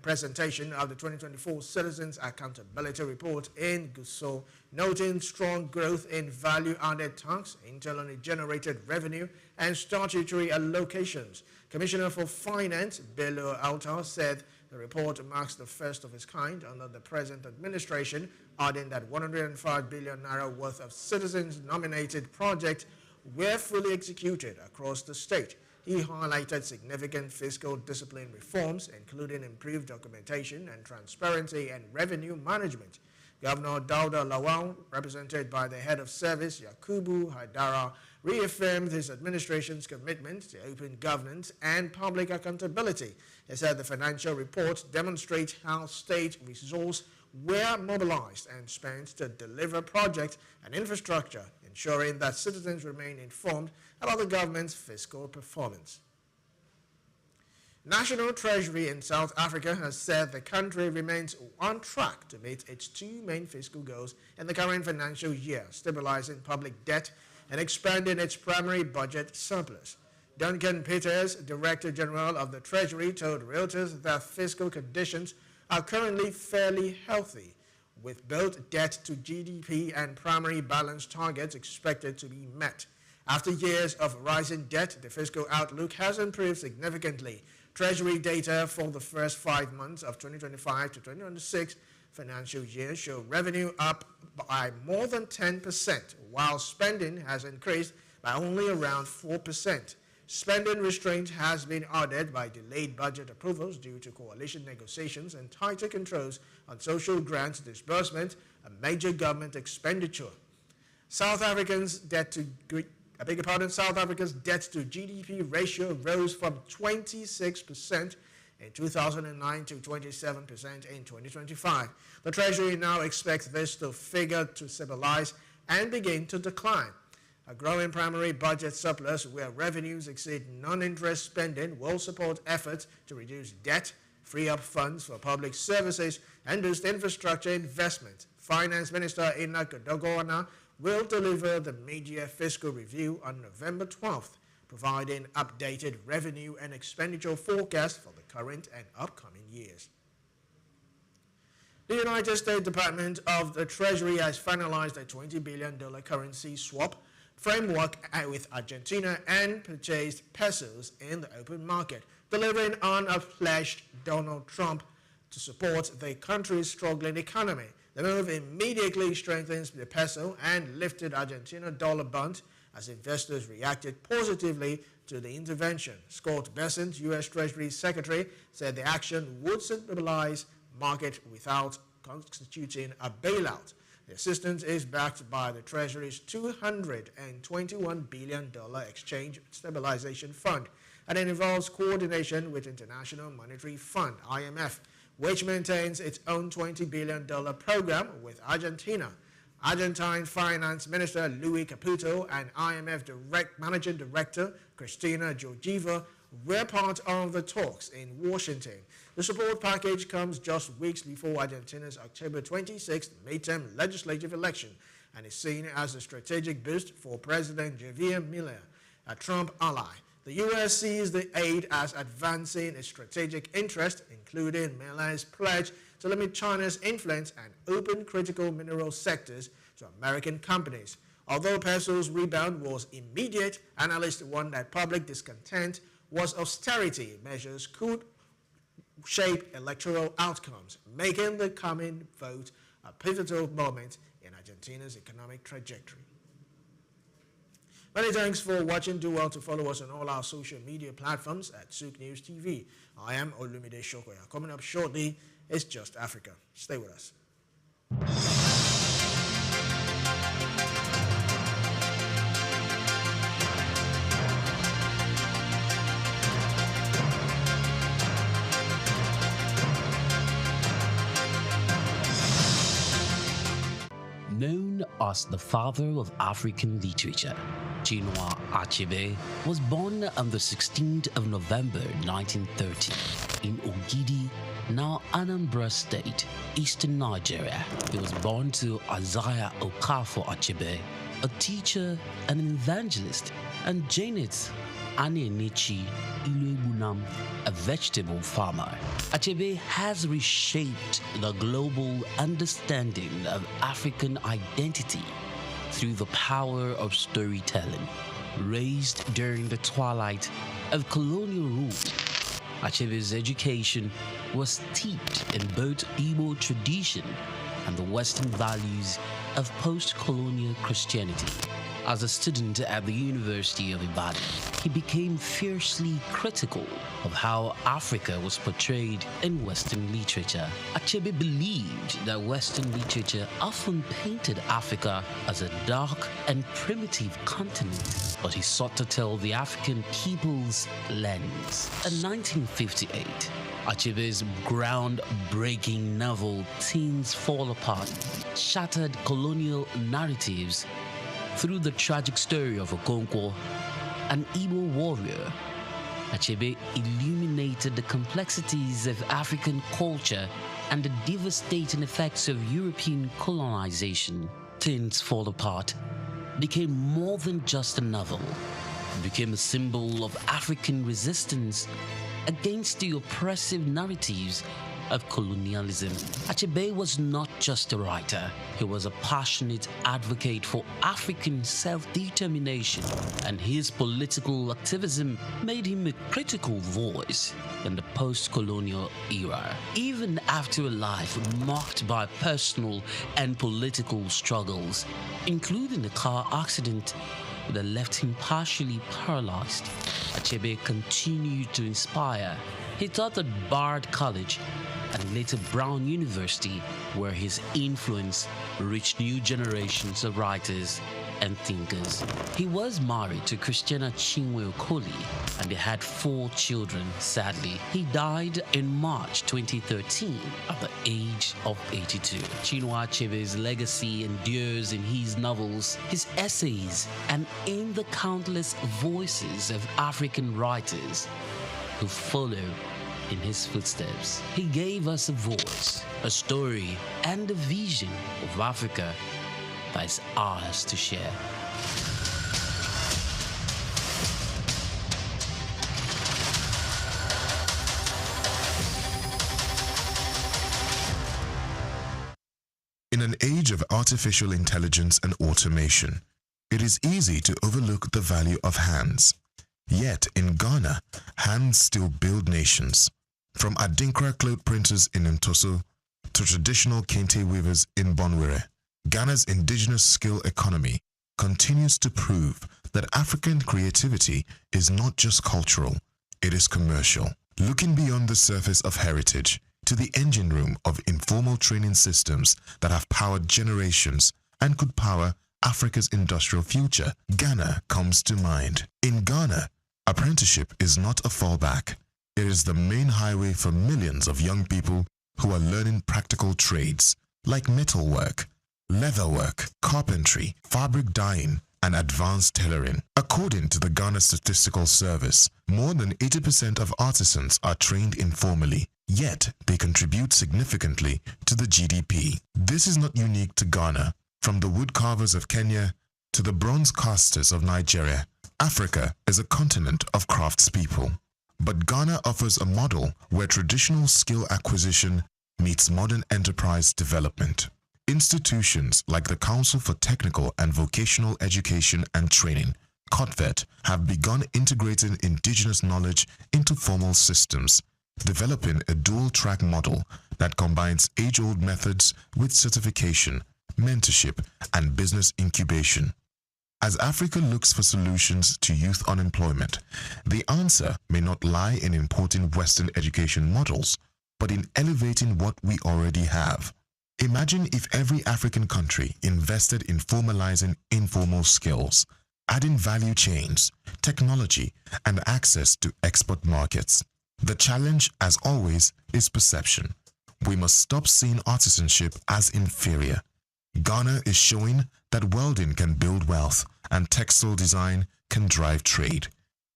Speaker 6: presentation of the 2024 Citizens Accountability Report in Gusau, noting strong growth in value-added tax, internally generated revenue, and statutory allocations. Commissioner for Finance, Bello Altar, said the report marks the first of its kind under the present administration, adding that 105 billion naira worth of citizens-nominated projects were fully executed across the state. He highlighted significant fiscal discipline reforms, including improved documentation and transparency and revenue management. Governor Dauda Lawal, represented by the head of service, Yakubu Haidara, reaffirmed his administration's commitment to open governance and public accountability. He said the financial report demonstrates how state resources were mobilized and spent to deliver projects and infrastructure, ensuring that citizens remain informed about the government's fiscal performance. National Treasury in South Africa has said the country remains on track to meet its 2 main fiscal goals in the current financial year, stabilizing public debt and expanding its primary budget surplus. Duncan Peters, Director General of the Treasury, told Reuters that fiscal conditions are currently fairly healthy, with both debt to GDP and primary balance targets expected to be met. After years of rising debt, the fiscal outlook has improved significantly. Treasury data for the first 5 months of 2025 to 2026 financial year show revenue up by more than 10%, while spending has increased by only around 4%. Spending restraint has been added by delayed budget approvals due to coalition negotiations and tighter controls on social grants disbursement, a major government expenditure. South Africa's debt to GDP ratio rose from 26% in 2009 to 27% in 2025. The Treasury now expects this figure to stabilize and begin to decline. A growing primary budget surplus where revenues exceed non-interest spending will support efforts to reduce debt, free up funds for public services, and boost infrastructure investment. Finance Minister Ina Godogwana will deliver the mid-year fiscal review on November 12th, providing updated revenue and expenditure forecasts for the current and upcoming years. The United States Department of the Treasury has finalized a $20 billion currency swap framework with Argentina and purchased pesos in the open market, delivering on a pledge Donald Trump to support the country's struggling economy. The move immediately strengthens the peso and lifted Argentina dollar bond as investors reacted positively to the intervention. Scott Bessent, U.S. Treasury Secretary, said the action would stabilize market without constituting a bailout. The assistance is backed by the Treasury's $221 billion Exchange Stabilization Fund, and it involves coordination with International Monetary Fund, IMF, which maintains its own $20 billion program with Argentina. Argentine Finance Minister Luis Caputo and IMF Managing Director Cristina Georgieva were part of the talks in Washington. The support package comes just weeks before Argentina's October 26th midterm legislative election and is seen as a strategic boost for President Javier Milei, a Trump ally. The U.S. sees the aid as advancing its strategic interest, including Milei's pledge to limit China's influence and open critical mineral sectors to American companies. Although peso's rebound was immediate, analysts warned that public discontent was austerity measures could shape electoral outcomes, making the coming vote a pivotal moment in Argentina's economic trajectory. Many thanks for watching. Do well to follow us on all our social media platforms at Souk News TV. I am Olumide Shokoya. Coming up shortly is Just Africa. Stay with us.
Speaker 7: Known as the father of African literature, Chinua Achebe was born on the 16th of November 1930 in Ogidi, now Anambra State, eastern Nigeria. He was born to Isaiah Okafor Achebe, a teacher and an evangelist, and Janet Anenichi Iluebunam, a vegetable farmer. Achebe has reshaped the global understanding of African identity through the power of storytelling. Raised during the twilight of colonial rule, Achebe's education was steeped in both Igbo tradition and the Western values of post-colonial Christianity. As a student at the University of Ibadan, he became fiercely critical of how Africa was portrayed in Western literature. Achebe believed that Western literature often painted Africa as a dark and primitive continent, but he sought to tell the African people's lens. In 1958, Achebe's groundbreaking novel Things Fall Apart shattered colonial narratives through the tragic story of Okonkwo, an Igbo warrior. Achebe illuminated the complexities of African culture and the devastating effects of European colonization. Things Fall Apart became more than just a novel. It became a symbol of African resistance against the oppressive narratives of colonialism. Achebe was not just a writer, he was a passionate advocate for African self-determination, and his political activism made him a critical voice in the post-colonial era. Even after a life marked by personal and political struggles, including a car accident that left him partially paralyzed, Achebe continued to inspire. He taught at Bard College and later Brown University, where his influence reached new generations of writers and thinkers. He was married to Christiana Chinwe Okoli and they had 4 children. Sadly, he died in March 2013 at the age of 82. Chinua Achebe's legacy endures in his novels, his essays, and in the countless voices of African writers who follow in his footsteps. He gave us a voice, a story, and a vision of Africa that is ours to share.
Speaker 8: In an age of artificial intelligence and automation, it is easy to overlook the value of hands. Yet in Ghana, hands still build nations. From Adinkra cloth printers in Ntoso to traditional kente weavers in Bonwere, Ghana's indigenous skill economy continues to prove that African creativity is not just cultural, it is commercial. Looking beyond the surface of heritage to the engine room of informal training systems that have powered generations and could power Africa's industrial future, Ghana comes to mind. In Ghana, apprenticeship is not a fallback. It is the main highway for millions of young people who are learning practical trades like metalwork, leatherwork, carpentry, fabric dyeing, and advanced tailoring. According to the Ghana Statistical Service, more than 80% of artisans are trained informally, yet they contribute significantly to the GDP. This is not unique to Ghana. From the woodcarvers of Kenya to the bronze casters of Nigeria, Africa is a continent of craftspeople. But Ghana offers a model where traditional skill acquisition meets modern enterprise development. Institutions like the Council for Technical and Vocational Education and Training, COTVET, have begun integrating indigenous knowledge into formal systems, developing a dual-track model that combines age-old methods with certification, mentorship, and business incubation. As Africa looks for solutions to youth unemployment, the answer may not lie in importing Western education models, but in elevating what we already have. Imagine if every African country invested in formalizing informal skills, adding value chains, technology, and access to export markets. The challenge, as always, is perception. We must stop seeing artisanship as inferior. Ghana is showing that welding can build wealth and textile design can drive trade.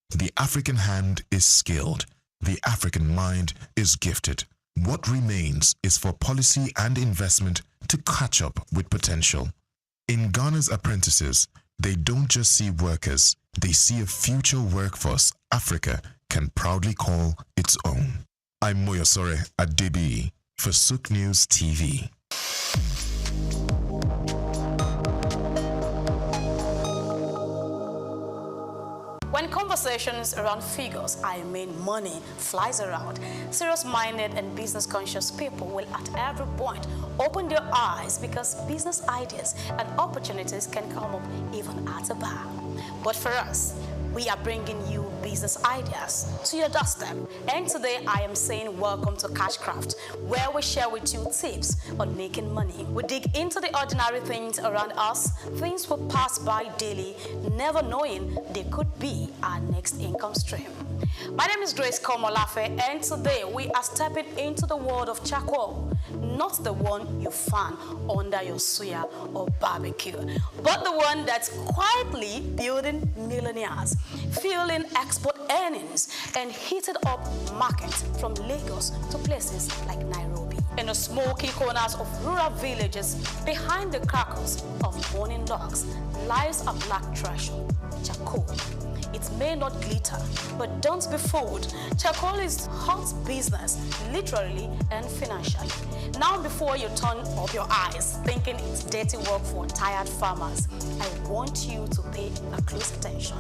Speaker 8: The African hand is skilled. The African mind is gifted. What remains is for policy and investment to catch up with potential. In Ghana's apprentices, they don't just see workers, they see a future workforce Africa can proudly call its own. I'm Moyosore Adebi for Souk News TV.
Speaker 1: When conversations around figures, I mean money, flies around, serious-minded and business-conscious people will at every point open their eyes because business ideas and opportunities can come up even at a bar. But for us, we are bringing you business ideas to your doorstep. And today I am saying welcome to Cashcraft, where we share with you tips on making money. We dig into the ordinary things around us, things we pass by daily, never knowing they could be our next income stream. My name is Grace Komolafe, and today we are stepping into the world of charcoal. Not the one you fan under your suya or barbecue, but the one that's quietly building millionaires, fueling export earnings, and heated up markets from Lagos to places like Nairobi. In the smoky corners of rural villages, behind the crackles of burning logs, lies a black treasure, charcoal. It may not glitter, but don't be fooled. Charcoal is hot business, literally and financially. Now, before you turn up your eyes thinking it's dirty work for tired farmers, I want you to pay a close attention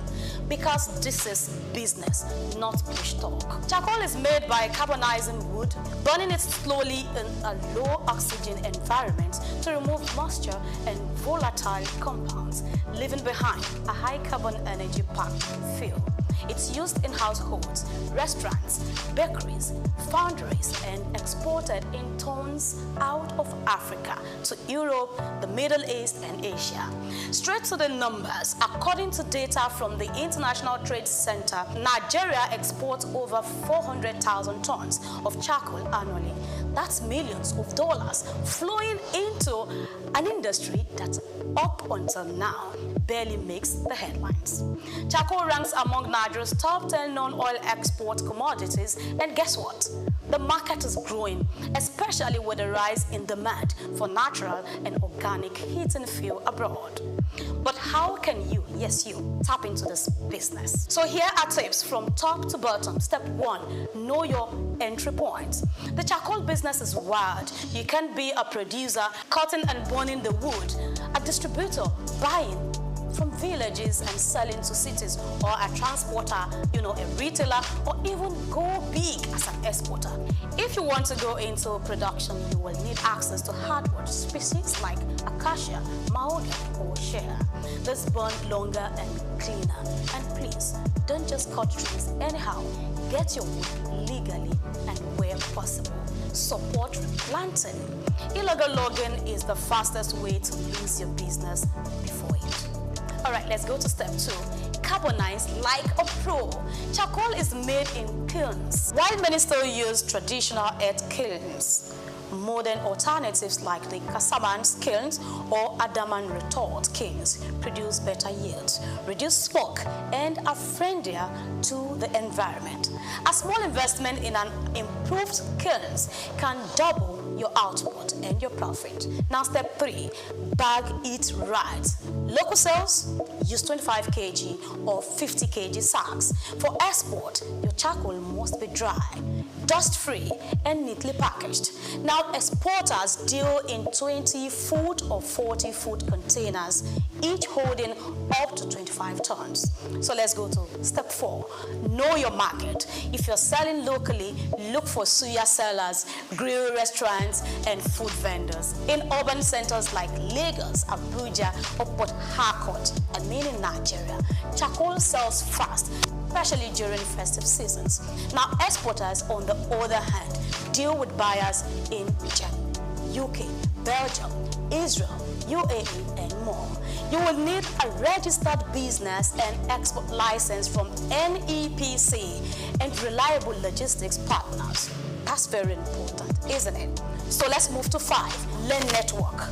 Speaker 1: because this is business, not bush talk. Charcoal is made by carbonizing wood, burning it slowly in a low oxygen environment to remove moisture and volatile compounds, leaving behind a high carbon energy packed fuel. It's used in households, restaurants, bakeries, foundries, and exported in tons out of Africa to Europe, the Middle East, and Asia. Straight to the numbers, according to data from the International Trade Center, Nigeria exports over 400,000 tons of charcoal annually. That's millions of dollars flowing into an industry that, up until now, barely makes the headlines. Charcoal ranks among Nigeria's top 10 non-oil export commodities, and guess what? The market is growing, especially with the rise in demand for natural and organic heating fuel abroad. But how can you, yes you, tap into this business? So here are tips from top to bottom. Step 1, know your entry point. The charcoal business is wild. You can be a producer, cutting and burning the wood, a distributor, buying from villages and selling to cities, or a transporter, a retailer, or even go big as an exporter. If you want to go into production, you will need access to hardwood species like acacia, mahogany, or share. This burn longer and cleaner. And please, don't just cut trees anyhow. Get your wood legally and where possible. Support replanting. Illegal logging is the fastest way to lose your business before it. All right, let's go to step 2. Carbonize like a pro. Charcoal is made in kilns. While many still use traditional earth kilns, modern alternatives like the Casaman's kilns or Adaman retort kilns produce better yields, reduce smoke, and are friendlier to the environment. A small investment in an improved kilns can double your output and your profit. Now, step 3, bag it right. Local sales, use 25 kg or 50 kg sacks. For export, your charcoal must be dry. dust-free, and neatly packaged. Now, exporters deal in 20-foot or 40-foot containers, each holding up to 25 tons. So let's go to step 4. Know your market. If you're selling locally, look for suya sellers, grill restaurants, and food vendors. In urban centers like Lagos, Abuja, or Port Harcourt, and in Nigeria, charcoal sells fast, especially during festive seasons. Now, exporters, on the other hand, deal with buyers in Germany, UK, Belgium, Israel, UAE, and more. You will need a registered business and export license from NEPC and reliable logistics partners. That's very important, isn't it? So let's move to 5. Learn network.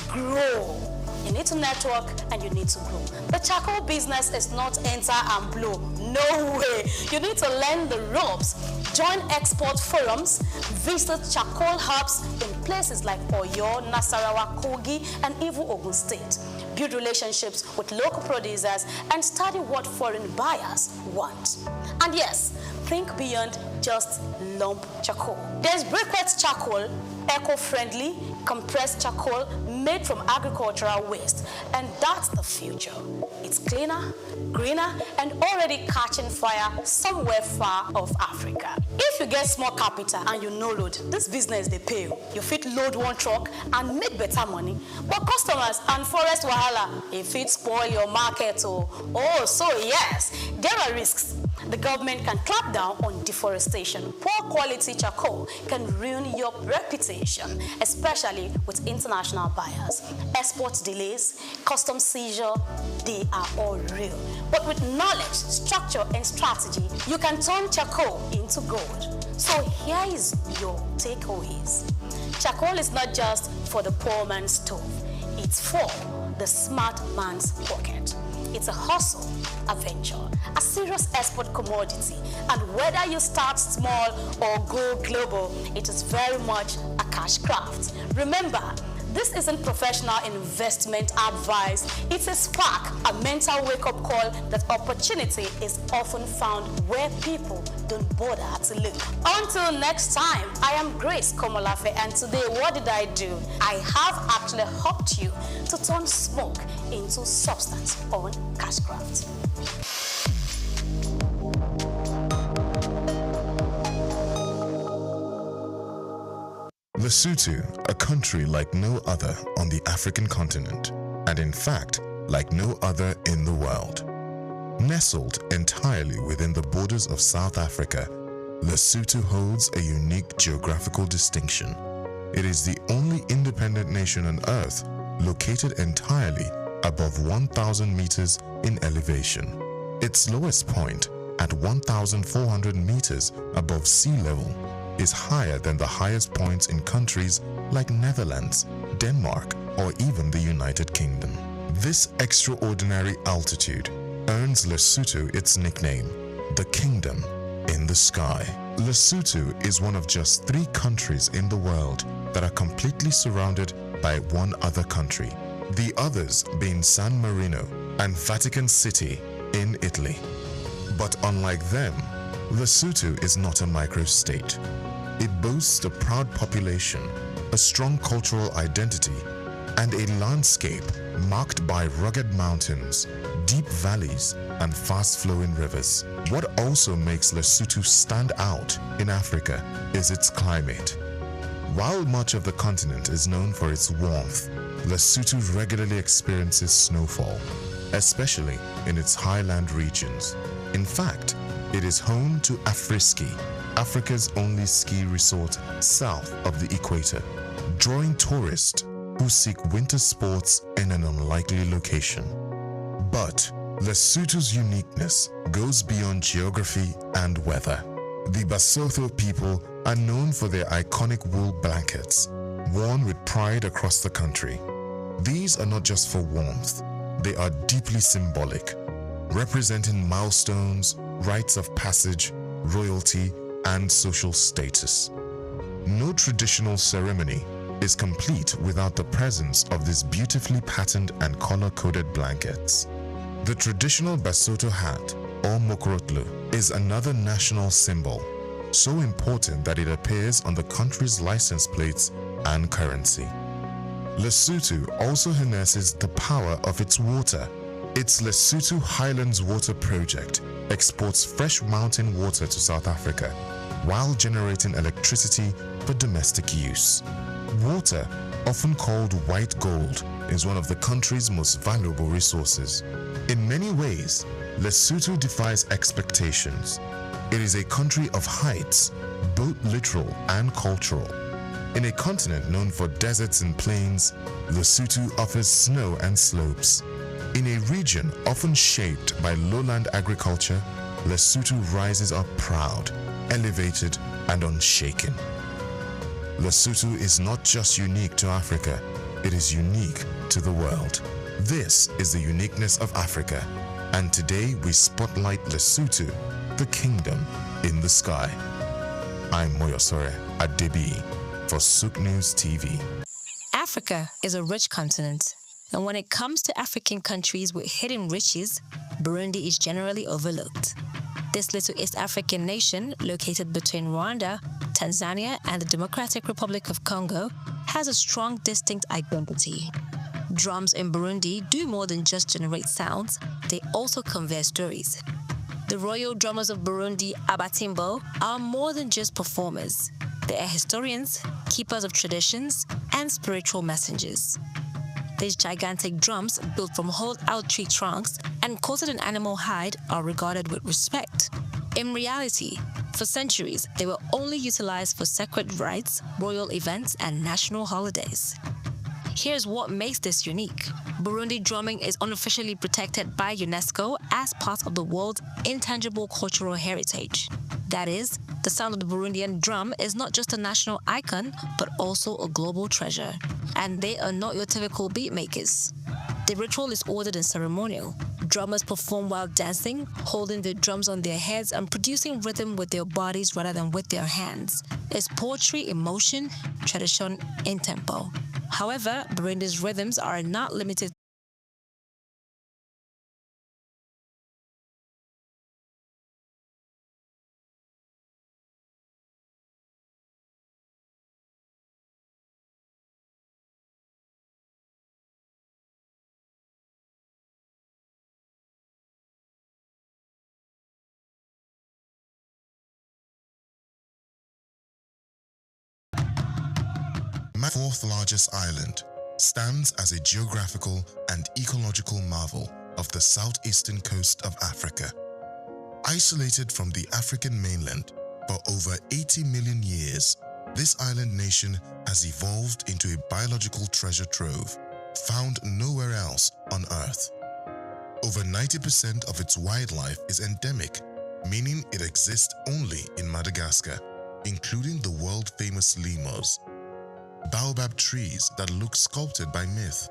Speaker 1: Grow. You need to network and you need to grow. The charcoal business is not enter and blow. No way. You need to learn the ropes. Join export forums, visit charcoal hubs in places like Oyo, Nasarawa, Kogi, and even Ogun State. Build relationships with local producers and study what foreign buyers want. And yes, think beyond just lump charcoal. There's briquette charcoal, eco-friendly, compressed charcoal made from agricultural waste, and that's the future. It's cleaner, greener, and already catching fire somewhere far off Africa. If you get small capital and you no load, this business they pay you. You fit load one truck and make better money. But customers and forest wahala, if it spoil your market, oh, so yes, there are risks. The government can clamp down on deforestation. Poor quality charcoal can ruin your reputation, especially with international buyers. Export delays, customs seizure, they are all real. But with knowledge, structure, and strategy, you can turn charcoal into gold. So here is your takeaways. Charcoal is not just for the poor man's stove. It's for the smart man's pocket. It's a hustle, a venture, a serious export commodity. And whether you start small or go global, it is very much a cash craft. Remember, this isn't professional investment advice. It's a spark, a mental wake-up call that opportunity is often found where people don't bother to look. Until next time, I am Grace Komolafe, and today, what did I do? I have actually helped you to turn smoke into substance on Cashcraft.
Speaker 8: Lesotho, a country like no other on the African continent, and in fact, like no other in the world. Nestled entirely within the borders of South Africa, Lesotho holds a unique geographical distinction. It is the only independent nation on Earth located entirely above 1,000 meters in elevation. Its lowest point, at 1,400 meters above sea level, is higher than the highest points in countries like Netherlands, Denmark, or even the United Kingdom. This extraordinary altitude earns Lesotho its nickname, the Kingdom in the Sky. Lesotho is one of just 3 countries in the world that are completely surrounded by one other country, the others being San Marino and Vatican City in Italy. But unlike them, Lesotho is not a microstate. It boasts a proud population, a strong cultural identity, and a landscape marked by rugged mountains, deep valleys, and fast-flowing rivers. What also makes Lesotho stand out in Africa is its climate. While much of the continent is known for its warmth, Lesotho regularly experiences snowfall, especially in its highland regions. In fact, it is home to Afriski, Africa's only ski resort south of the equator, drawing tourists who seek winter sports in an unlikely location. But Lesotho's uniqueness goes beyond geography and weather. The Basotho people are known for their iconic wool blankets, worn with pride across the country. These are not just for warmth, they are deeply symbolic, representing milestones, rites of passage, royalty, and social status. No traditional ceremony is complete without the presence of these beautifully patterned and color-coded blankets. The traditional Basotho hat, or mokrotlo, is another national symbol. so important that it appears on the country's license plates and currency. Lesotho also harnesses the power of its water. Its Lesotho Highlands Water Project exports fresh mountain water to South Africa while generating electricity for domestic use. Water, often called white gold, is one of the country's most valuable resources. In many ways, Lesotho defies expectations. It is a country of heights, both literal and cultural. In a continent known for deserts and plains, Lesotho offers snow and slopes. In a region often shaped by lowland agriculture, Lesotho rises up proud, elevated, and unshaken. Lesotho is not just unique to Africa, it is unique to the world. This is the uniqueness of Africa, and today we spotlight Lesotho, the kingdom in the sky. I'm Moyosore Adebi for Souk News TV.
Speaker 9: Africa is a rich continent, and when it comes to African countries with hidden riches, Burundi is generally overlooked. This little East African nation, located between Rwanda, Tanzania, and the Democratic Republic of Congo, has a strong, distinct identity. Drums in Burundi do more than just generate sounds, they also convey stories. The royal drummers of Burundi, Abatimbo, are more than just performers. They are historians, keepers of traditions, and spiritual messengers. These gigantic drums, built from hollowed-out tree trunks and coated in animal hide, are regarded with respect. In reality, for centuries, they were only utilized for sacred rites, royal events, and national holidays. Here's what makes this unique. Burundi drumming is unofficially protected by UNESCO as part of the world's intangible cultural heritage. That is, the sound of the Burundian drum is not just a national icon, but also a global treasure. And they are not your typical beat makers. The ritual is ordered and ceremonial. Drummers perform while dancing, holding the drums on their heads and producing rhythm with their bodies rather than with their hands. It's poetry in motion, tradition in tempo. However, Burundi's rhythms are not limited
Speaker 8: Fourth largest island, stands as a geographical and ecological marvel of the southeastern coast of Africa. Isolated from the African mainland for over 80 million years, this island nation has evolved into a biological treasure trove found nowhere else on Earth. Over 90% of its wildlife is endemic, meaning it exists only in Madagascar, including the world-famous lemurs, baobab trees that look sculpted by myth,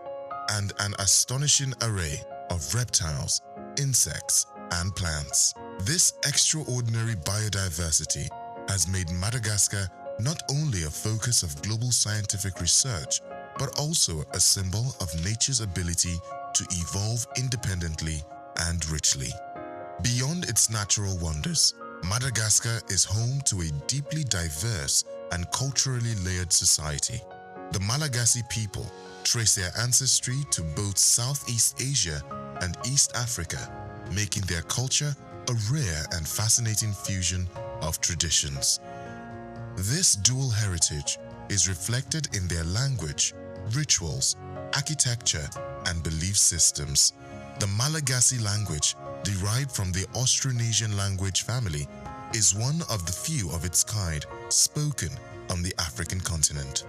Speaker 8: and an astonishing array of reptiles, insects, and plants. This extraordinary biodiversity has made Madagascar not only a focus of global scientific research, but also a symbol of nature's ability to evolve independently and richly. Beyond its natural wonders, Madagascar is home to a deeply diverse and culturally layered society. The Malagasy people trace their ancestry to both Southeast Asia and East Africa, making their culture a rare and fascinating fusion of traditions. This dual heritage is reflected in their language, rituals, architecture, and belief systems. The Malagasy language, derived from the Austronesian language family, is one of the few of its kind spoken on the African continent.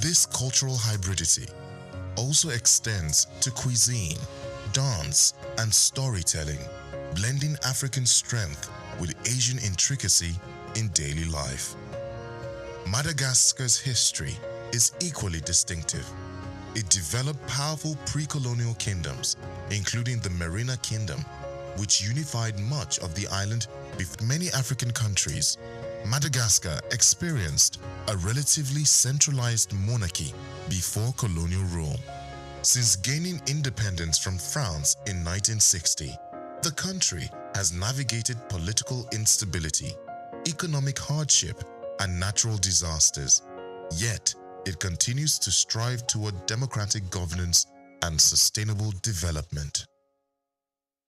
Speaker 8: This cultural hybridity also extends to cuisine, dance, and storytelling, blending African strength with Asian intricacy in daily life. Madagascar's history is equally distinctive. It developed powerful pre-colonial kingdoms, including the Merina Kingdom, which unified much of the island with many African countries. Madagascar experienced a relatively centralized monarchy before colonial rule. Since gaining independence from France in 1960, the country has navigated political instability, economic hardship, and natural disasters. Yet, it continues to strive toward democratic governance and sustainable development.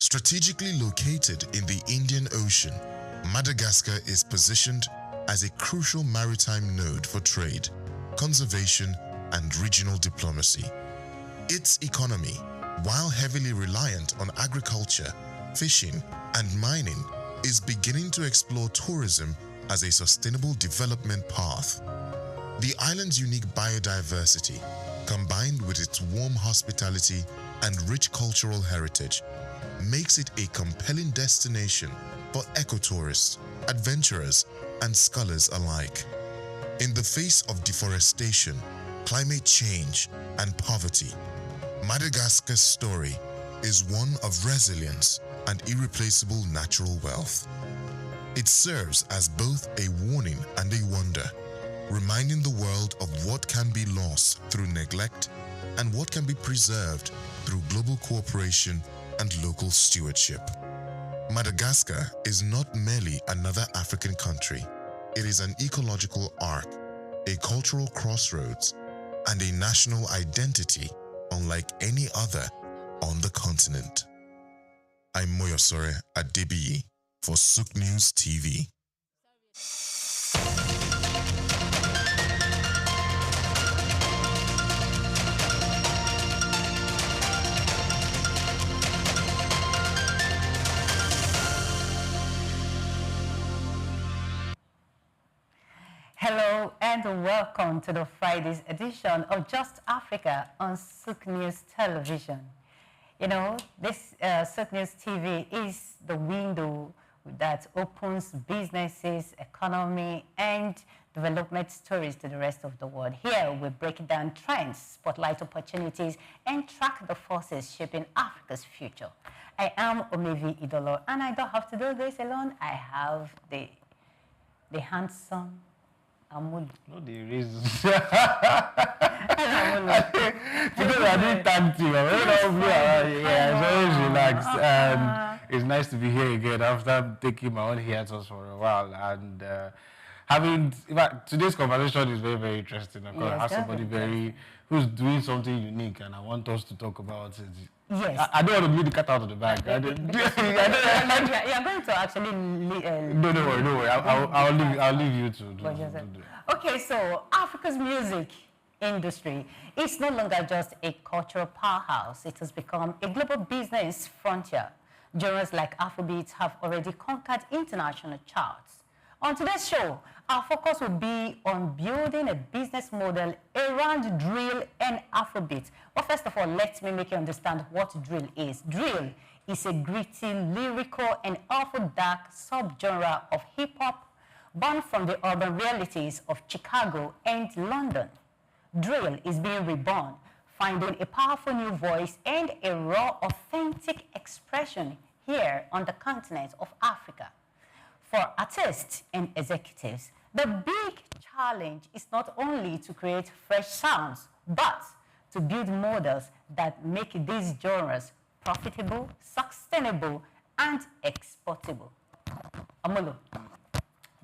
Speaker 8: Strategically located in the Indian Ocean, Madagascar is positioned as a crucial maritime node for trade, conservation, and regional diplomacy. Its economy, while heavily reliant on agriculture, fishing, and mining, is beginning to explore tourism as a sustainable development path. The island's unique biodiversity, combined with its warm hospitality and rich cultural heritage, makes it a compelling destination for ecotourists, adventurers, and scholars alike. In the face of deforestation, climate change, and poverty, Madagascar's story is one of resilience and irreplaceable natural wealth. It serves as both a warning and a wonder, reminding the world of what can be lost through neglect and what can be preserved through global cooperation and local stewardship. Madagascar is not merely another African country. It is an ecological arc, a cultural crossroads, and a national identity unlike any other on the continent. I'm Moyosore Adebiyi for Souk News TV.
Speaker 10: Hello and welcome to the Friday's edition of Just Africa on Souk News Television. You know, this Souk News TV is the window that opens businesses, economy, and development stories to the rest of the world. Here, we break down trends, spotlight opportunities, and track the forces shaping Africa's future. I am Omevi Idolo, and I don't have to do this alone. I have the handsome Amul.
Speaker 11: No, the reason. Today I didn't thank you. It's always relaxed, and it's nice to be here again after taking my own hiatus for a while. And having, in fact, today's conversation is very, very interesting. I'm going to have somebody who's doing something unique, and I want us to talk about it.
Speaker 10: Yes.
Speaker 11: I don't want to be the cat out of the bag.
Speaker 10: You're going to actually...
Speaker 11: No, don't worry. I'll leave you to do it.
Speaker 10: Okay, so Africa's music industry is no longer just a cultural powerhouse. It has become a global business frontier. Genres like Afrobeats have already conquered international charts. On today's show, our focus will be on building a business model around drill and Afrobeat. But first of all, let me make you understand what drill is. Drill is a gritty, lyrical, and often dark subgenre of hip-hop born from the urban realities of Chicago and London. Drill is being reborn, finding a powerful new voice and a raw, authentic expression here on the continent of Africa. For artists and executives, the big challenge is not only to create fresh sounds, but to build models that make these genres profitable, sustainable, and exportable. Amolo,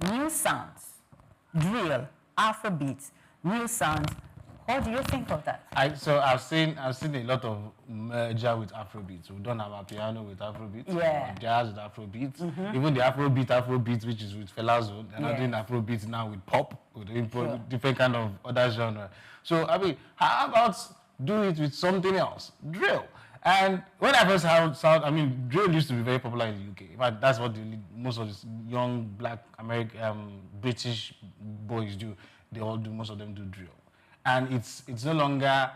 Speaker 10: new sounds, drill, Afrobeats, new sounds. What do you think of that?
Speaker 11: So I've seen a lot of merger with Afrobeats. We've done our piano with Afrobeats, jazz with Afrobeats, even the Afrobeat, which is with Fela Zone. They're not doing Afrobeats now with pop, with different kind of other genre. So I mean, how about do it with something else, drill? And when I first heard sound, I mean, drill used to be very popular in the UK. In fact, that's what most of these young black American, British boys do. They all do. Most of them do drill. And it's no longer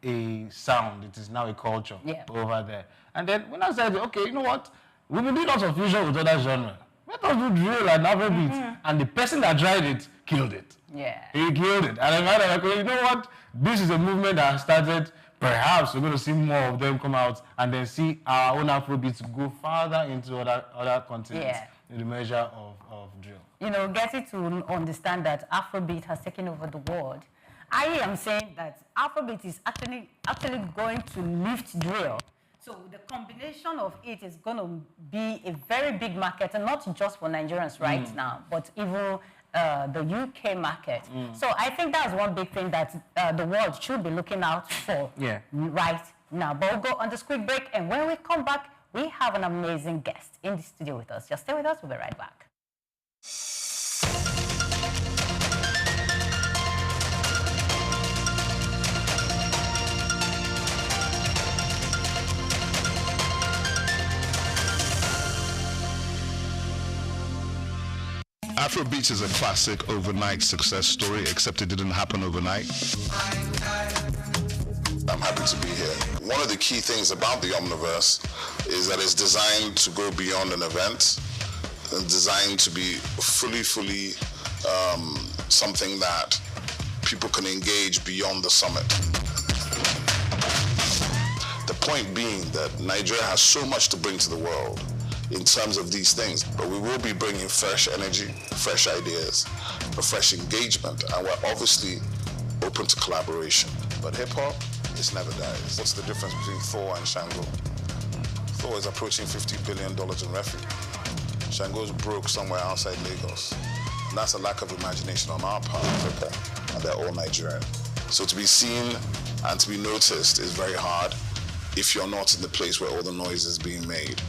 Speaker 11: a sound, it is now a culture over there. And then when I said, okay, you know what? We've been doing lots of fusion with other genres. Let us do drill and Afrobeat. And the person that tried it killed it.
Speaker 10: Yeah.
Speaker 11: He killed it. And I thought, like, well, you know what? This is a movement that has started. Perhaps we're going to see more of them come out and then see our own Afrobeats go farther into other continents in the measure of drill.
Speaker 10: You know, getting to understand that Afrobeat has taken over the world. I am saying that Afrobeat is actually going to lift drill So the combination of it is going to be a very big market, and not just for Nigerians right now, but even the UK market. So I think that's one big thing that the world should be looking out for right now. But we'll go on this quick break, and when we come back, we have an amazing guest in the studio with us. Just stay with us, we'll be right back.
Speaker 12: Afrobeats is a classic overnight success story, except it didn't happen overnight.
Speaker 13: I'm happy to be here. One of the key things about the Omniverse is that it's designed to go beyond an event and designed to be fully something that people can engage beyond the summit. The point being that Nigeria has so much to bring to the world in terms of these things, but we will be bringing fresh energy, fresh ideas, a fresh engagement, and we're obviously open to collaboration. But hip-hop, it never dies. What's the difference between Thor and Shango? Thor is approaching $50 billion in revenue. Shango's broke somewhere outside Lagos. And that's a lack of imagination on our part of hip-hop, and they're all Nigerian. So to be seen and to be noticed is very hard if you're not in the place where all the noise is being made.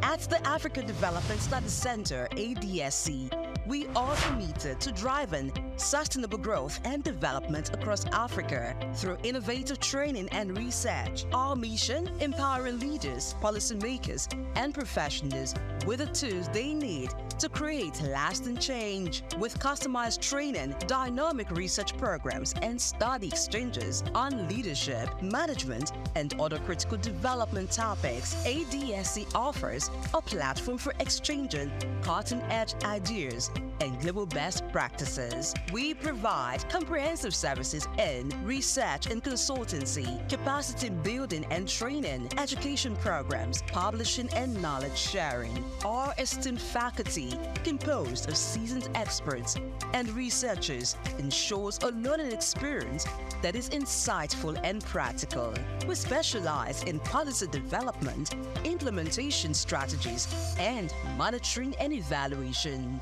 Speaker 14: At the Africa Development Studies Center, ADSC, we are committed to driving sustainable growth and development across Africa through innovative training and research. Our mission, empowering leaders, policymakers, and professionals with the tools they need to create lasting change. With customized training, dynamic research programs, and study exchanges on leadership, management, and other critical development topics, ADSC offers a platform for exchanging cutting-edge ideas and global best practices. We provide comprehensive services in research and consultancy, capacity building and training, education programs, publishing and knowledge sharing. Our esteemed faculty, composed of seasoned experts and researchers, ensures a learning experience that is insightful and practical. We specialize in policy development, implementation strategies, and monitoring and evaluation.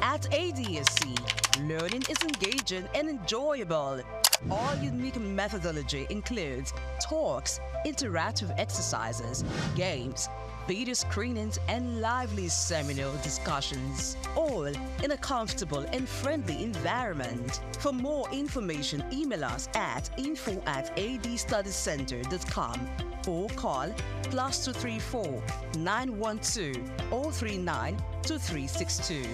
Speaker 14: At ADSC, learning is engaging and enjoyable. Our unique methodology includes talks, interactive exercises, games, video screenings, and lively seminar discussions, all in a comfortable and friendly environment. For more information, email us at info@adstudiescenter.com or call +234 912 039 2362.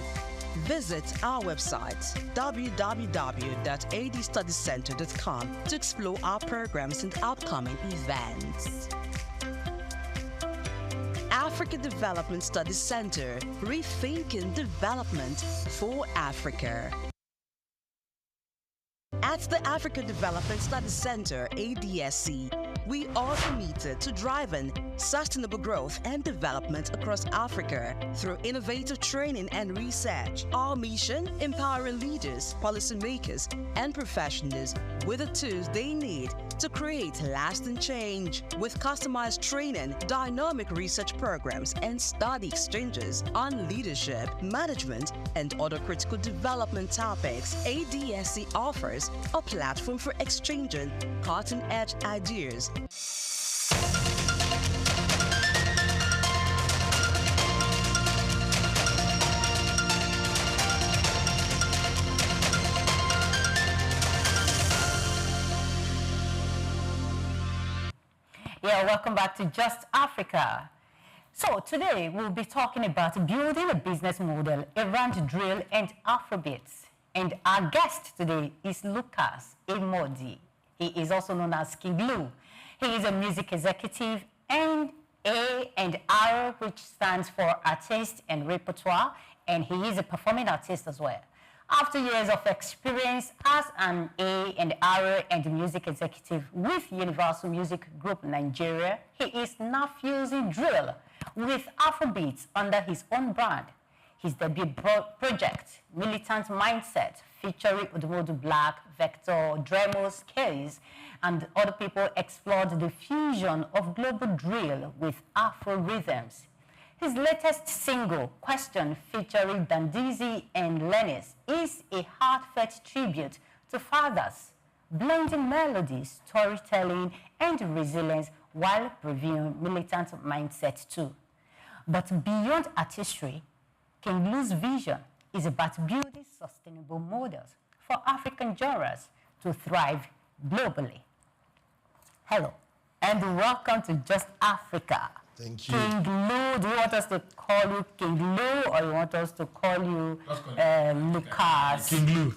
Speaker 14: Visit our website www.adstudiescenter.com to explore our programs and upcoming events. Africa Development Studies Center, rethinking development for Africa. At the Africa Development Studies Center, ADSC, we are committed to driving sustainable growth and development across Africa through innovative training and research. Our mission, empowering leaders, policymakers, and professionals with the tools they need to create lasting change. With customized training, dynamic research programs, and study exchanges on leadership, management, and other critical development topics, ADSC offers a platform for exchanging cutting-edge ideas.
Speaker 10: Yeah, welcome back to Just Africa. So today we'll be talking about building a business model around drill and Afrobeats. And our guest today is Lucas Emodi. He is also known as King Lou. He is a music executive and A&R, which stands for Artist and Repertoire, and he is a performing artist as well. After years of experience as an A&R and music executive with Universal Music Group Nigeria, he is now fusing drill with Afrobeats under his own brand. His debut project, Militant Mindset, featuring Odumodu Black, Vector, Dremos, Case, and other people, explored the fusion of global drill with Afro rhythms. His latest single, Question, featuring Dandizi and Lennis, is a heartfelt tribute to fathers, blending melody, storytelling, and resilience while previewing Militant Mindset too. But beyond artistry, King Lou's vision is about building sustainable models for African genres to thrive globally. Hello, and welcome to Just Africa.
Speaker 6: Thank you.
Speaker 10: King Lou, do you want us to call you King Lou, or you want us to call you Lucas?
Speaker 6: King Lou.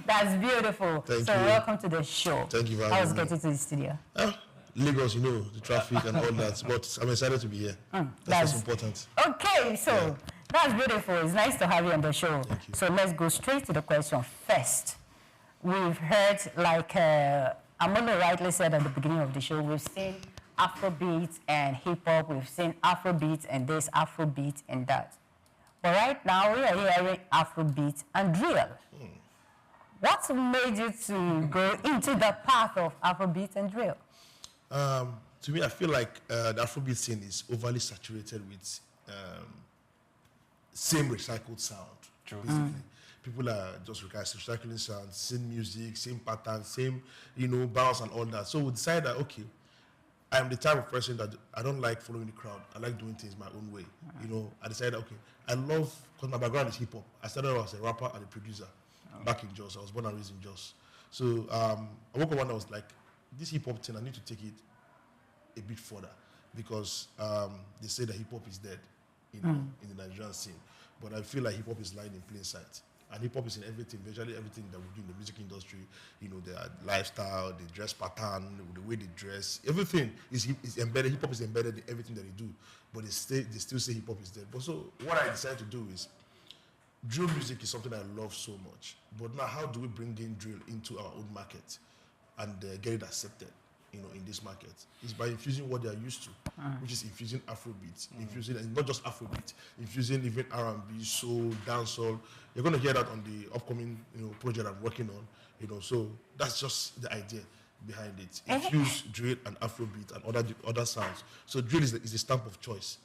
Speaker 10: That's beautiful.
Speaker 6: Thank
Speaker 10: so
Speaker 6: you.
Speaker 10: welcome to the show.
Speaker 6: Thank you very
Speaker 10: much. I was
Speaker 6: much.
Speaker 10: getting to the studio.
Speaker 6: Lagos, you know, the traffic and all that, but I'm excited to be here. That's what's important.
Speaker 10: Okay, so that's beautiful. It's nice to have you on the show.
Speaker 6: Thank you.
Speaker 10: So let's go straight to the question first. We've heard, like Amolo rightly said at the beginning of the show, we've seen Afrobeats and hip-hop, we've seen Afrobeats and this, Afrobeats and that. But right now, we are hearing Afrobeats and drill. What made you to go into the path of Afrobeats and drill?
Speaker 6: To me, I feel like the Afrobeat scene is overly saturated with same recycled sound.
Speaker 11: True.
Speaker 6: Basically. People are just recycling sound, same music, same pattern, same, bounce and all that. So we decided that, okay, I'm the type of person that I don't like following the crowd. I like doing things my own way. I decided, okay, I love, because my background is hip-hop. I started as a rapper and a producer back in Jos. I was born and raised in Jos. So I woke up one day, I was like, this hip-hop thing, I need to take it a bit further, because they say that hip-hop is dead in the Nigerian scene. But I feel like hip-hop is lying in plain sight. And hip-hop is in everything, virtually everything that we do in the music industry. Their lifestyle, the dress pattern, the way they dress, everything is embedded. Hip-hop is embedded in everything that they do. But they still say hip-hop is dead. But so what I decided to do is, drill music is something I love so much. But now how do we bring in drill into our own market and get it accepted, in this market? It's by infusing what they are used to, which is infusing Afrobeat, infusing, and not just Afrobeat, infusing even R&B, soul, dancehall. You're going to hear that on the upcoming, project I'm working on. So that's just the idea behind it. Infuse drill and Afrobeat and other sounds. So drill is the stamp of choice.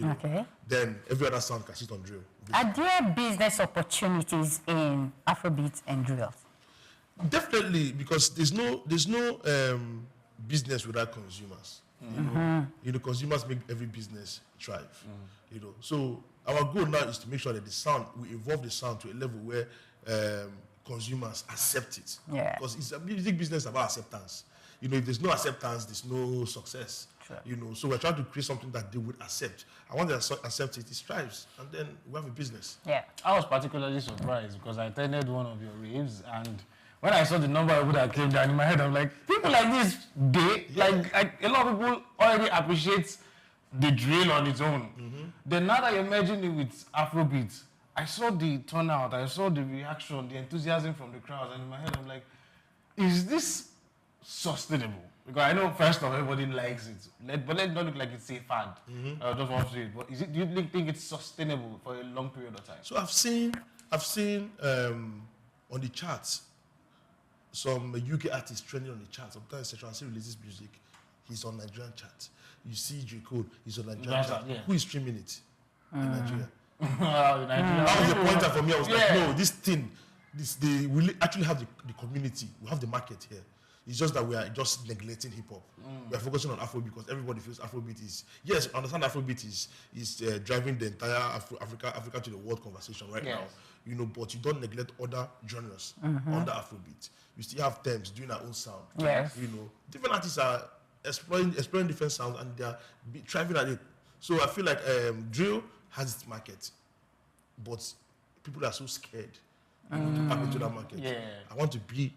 Speaker 10: Okay.
Speaker 6: Then every other sound can sit on drill.
Speaker 10: Are there business opportunities in Afrobeat and drill?
Speaker 6: Definitely, because there's no business without consumers. Consumers make every business thrive. So our goal now is to make sure that the sound, we evolve the sound to a level where consumers accept it.
Speaker 10: Yeah.
Speaker 6: Because it's a music business about acceptance. If there's no acceptance, there's no success.
Speaker 10: Sure.
Speaker 6: So we're trying to create something that they would accept. And once they accept it, it thrives, and then we have a business.
Speaker 10: Yeah.
Speaker 11: I was particularly surprised because I attended one of your raves, and when I saw the number of people that came down in my head, I'm like, people like this, a lot of people already appreciate the drill on its own. Then now that you're merging it with Afrobeat, I saw the turnout, I saw the reaction, the enthusiasm from the crowd, and in my head, I'm like, is this sustainable? Because I know, first of all, everybody likes it, but let it not look like it's a fad. I just want to say it. But do you think it's sustainable for a long period of time?
Speaker 6: So I've seen on the charts, some UK artists trending on the charts. Sometimes Sean releases music, he's on Nigerian chart. You see J. Cole, he's on Nigerian chart. Yeah. Who is streaming it? In Nigeria. That was the pointer for me. I was like, no, this thing, we actually have the community, we have the market here. It's just that we are just neglecting hip-hop. We are focusing on Afrobeat because everybody feels Afrobeat is... Yes, understand Afrobeat is driving the entire Africa to the world conversation right now. But you don't neglect other genres under Afrobeat. We still have terms doing our own sound.
Speaker 10: Yes.
Speaker 6: Different artists are exploring different sounds and they are thriving at it. So I feel like drill has its market, but people are so scared to tap into that market.
Speaker 11: Yeah.
Speaker 6: I want to be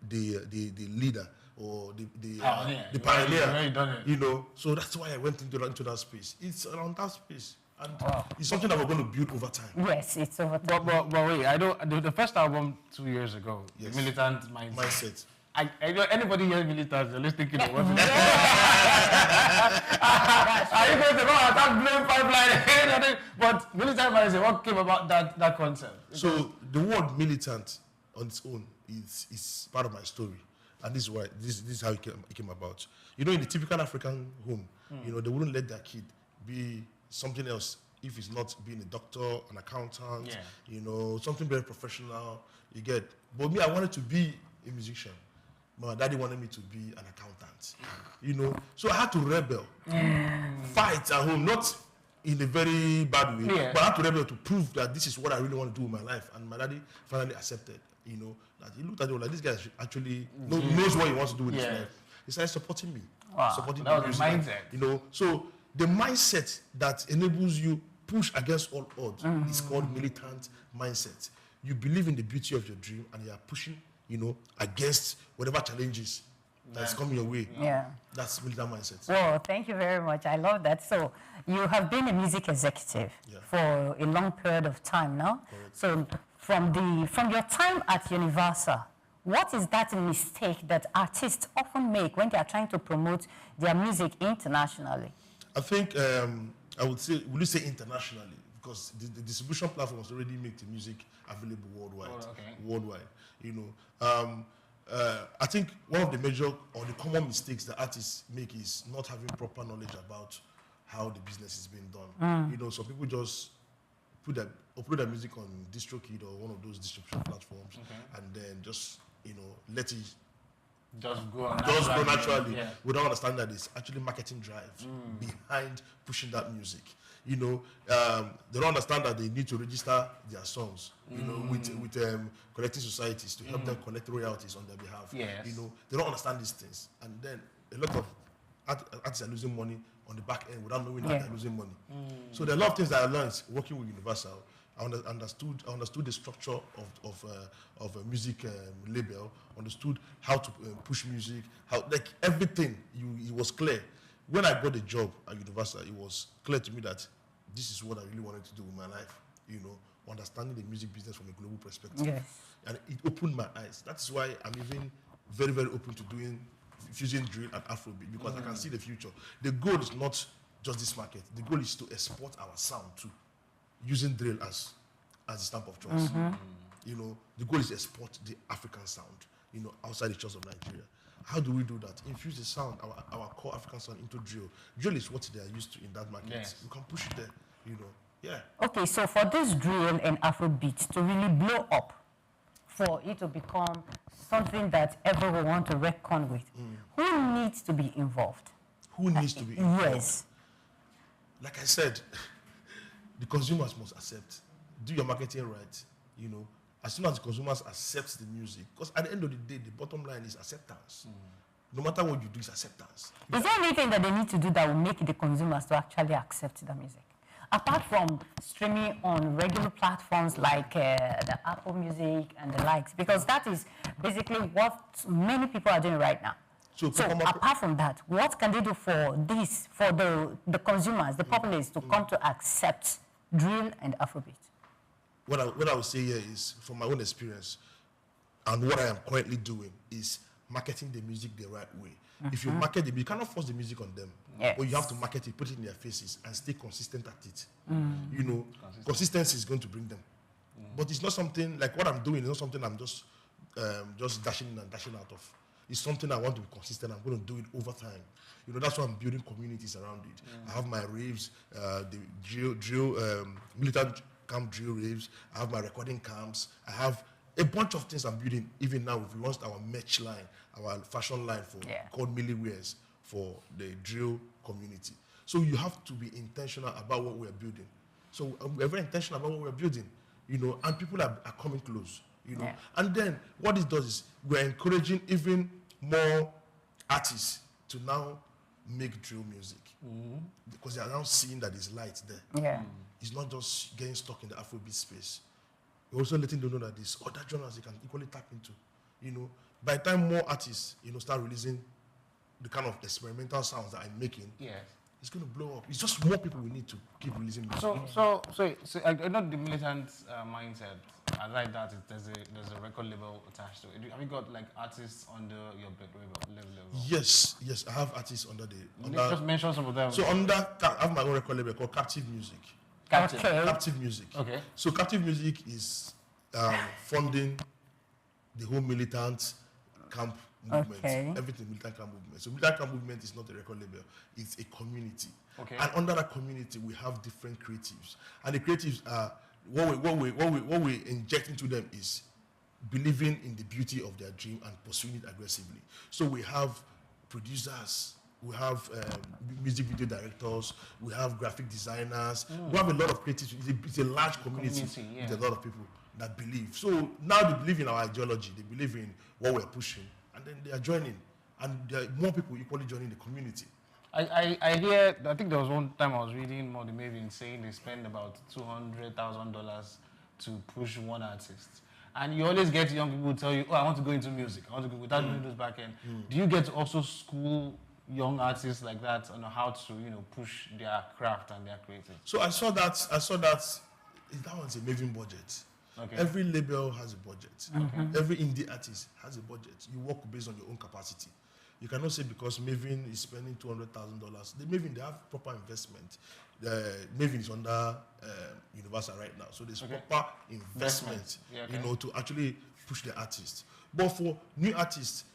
Speaker 6: the leader or the
Speaker 11: pioneer.
Speaker 6: Pioneer.
Speaker 11: Very done it.
Speaker 6: So that's why I went into that space. It's around that space. And it's something that we're going to build over time.
Speaker 10: Yes, it's over time.
Speaker 11: But wait, I don't. The first album 2 years ago, the Militant Mindset. I know anybody here militant, they're just thinking of what. Are you going to go attack blue pipeline? But Militant Mindset, what came about that concept?
Speaker 6: So the word militant on its own is part of my story, and this is why this is how it came about. You know, in the typical African home, you know, they wouldn't let their kid be something else if it's not being a doctor, an accountant, you know, something very professional. You get. But me, I wanted to be a musician. My daddy wanted me to be an accountant, you know. So I had to rebel, fight at home, not in a very bad way, but I had to rebel to prove that this is what I really want to do with my life. And my daddy finally accepted, you know, that he looked at me like, this guy actually knows what he wants to do with his life. He started supporting me, supporting the music, mindset. You know. So the mindset that enables you push against all odds is called militant mindset. You believe in the beauty of your dream and you are pushing, you know, against whatever challenges that's coming your way. That's militant mindset.
Speaker 10: Well, thank you very much. I love that. So you have been a music executive for a long period of time now. Correct. So from your time at Universal, what is that mistake that artists often make when they are trying to promote their music internationally?
Speaker 6: I think I would say, will you say internationally? Because the distribution platforms already make the music available worldwide. Worldwide, you know. I think one of the major or the common mistakes that artists make is not having proper knowledge about how the business is being done. You know, so people just upload their music on DistroKid or one of those distribution platforms, and then just, you know, let it
Speaker 11: just go
Speaker 6: naturally without understanding that there's actually marketing drive behind pushing that music. You know, they don't understand that they need to register their songs, you know, with collecting societies to help them collect royalties on their behalf. You know, they don't understand these things. And then a lot of artists are losing money on the back end without knowing that they're losing money. So there are a lot of things that I learned working with Universal. I understood the structure of a music label, understood how to push music, how, like, everything, it was clear. When I got the job at Universal, it was clear to me that this is what I really wanted to do with my life, you know, understanding the music business from a global perspective. And it opened my eyes. That's why I'm even very, very open to doing fusion drill and Afrobeat, because I can see the future. The goal is not just this market. The goal is to export our sound too, using drill as the stamp of choice. You know, the goal is to export the African sound, you know, outside the shores of Nigeria. How do we do that? Infuse the sound, our core African sound, into drill. Drill is what they are used to in that market. You can push it there, you know.
Speaker 10: Okay, so for this drill and Afrobeat to really blow up, for it to become something that everyone wants to reckon with, who needs to be involved?
Speaker 6: Who needs to be involved?
Speaker 10: Yes.
Speaker 6: Like I said, the consumers must accept. Do your marketing right, you know. As soon as the consumers accept the music, because at the end of the day, the bottom line is acceptance. No matter what you do, it's acceptance.
Speaker 10: Is there anything that they need to do that will make the consumers to actually accept the music? Apart from streaming on regular platforms like the Apple Music and the likes, because that is basically what many people are doing right now. So apart from that, what can they do for this, for the consumers, the populace to come to accept drill and Afrobeat?
Speaker 6: What I would say here is, from my own experience, and what I am currently doing, is marketing the music the right way. If you market the music, you cannot force the music on them. But you have to market it, put it in their faces, and stay consistent at it. You know, consistency is going to bring them. But it's not something, like what I'm doing, it's not something I'm just dashing in and dashing out of. It's something I want to be consistent. I'm going to do it over time. You know, that's why I'm building communities around it. I have my raves, the drill, militant camp drill raves. I have my recording camps. I have a bunch of things I'm building. Even now, we've launched our merch line, our fashion line called Millie Wears for the drill community. So you have to be intentional about what we're building. So we're very intentional about what we're building, you know, and people are coming close, you know. And then what this does is we're encouraging even more artists to now make drill music, because they are now seeing that there's light there. It's not just getting stuck in the Afrobeat space. We're also letting them know that there's other genres they can equally tap into. You know, by the time more artists, you know, start releasing the kind of experimental sounds that I'm making, it's going to blow up. It's just more people we need to keep releasing music.
Speaker 11: So I know the militant mindset. I like that there's a record label attached to it. Have you got like artists under your label?
Speaker 6: Yes, I have artists under the.
Speaker 11: Just mention some of them.
Speaker 6: So I have my own record label called Captive Music. Captive Music.
Speaker 11: Okay.
Speaker 6: So Captive Music is funding the whole militant camp movement.
Speaker 10: Okay.
Speaker 6: Everything militant camp movement. So militant camp movement is not a record label; it's a community.
Speaker 11: Okay.
Speaker 6: And under that community, we have different creatives, and the creatives are what we inject into them is believing in the beauty of their dream and pursuing it aggressively. So we have producers. We have music video directors, we have graphic designers, we have a lot of creatives. It's a large community with a lot of people that believe. So now they believe in our ideology, they believe in what we're pushing, and then they are joining. And there are more people equally joining the community.
Speaker 11: I think there was one time I was reading more than maybe saying they spend about $200,000 to push one artist. And you always get young people who tell you, oh, I want to go into music. I want to go without doing those back end. Do you get to also school young artists like that on how to, push their craft and their creativity?
Speaker 6: So I saw that that one's a Maven budget. Okay. Every label has a budget. Okay. Every indie artist has a budget. You work based on your own capacity. You cannot say because Maven is spending $200,000. They have proper investment. Maven is under Universal right now, so there's proper investment, to actually push the artist. But for new artists,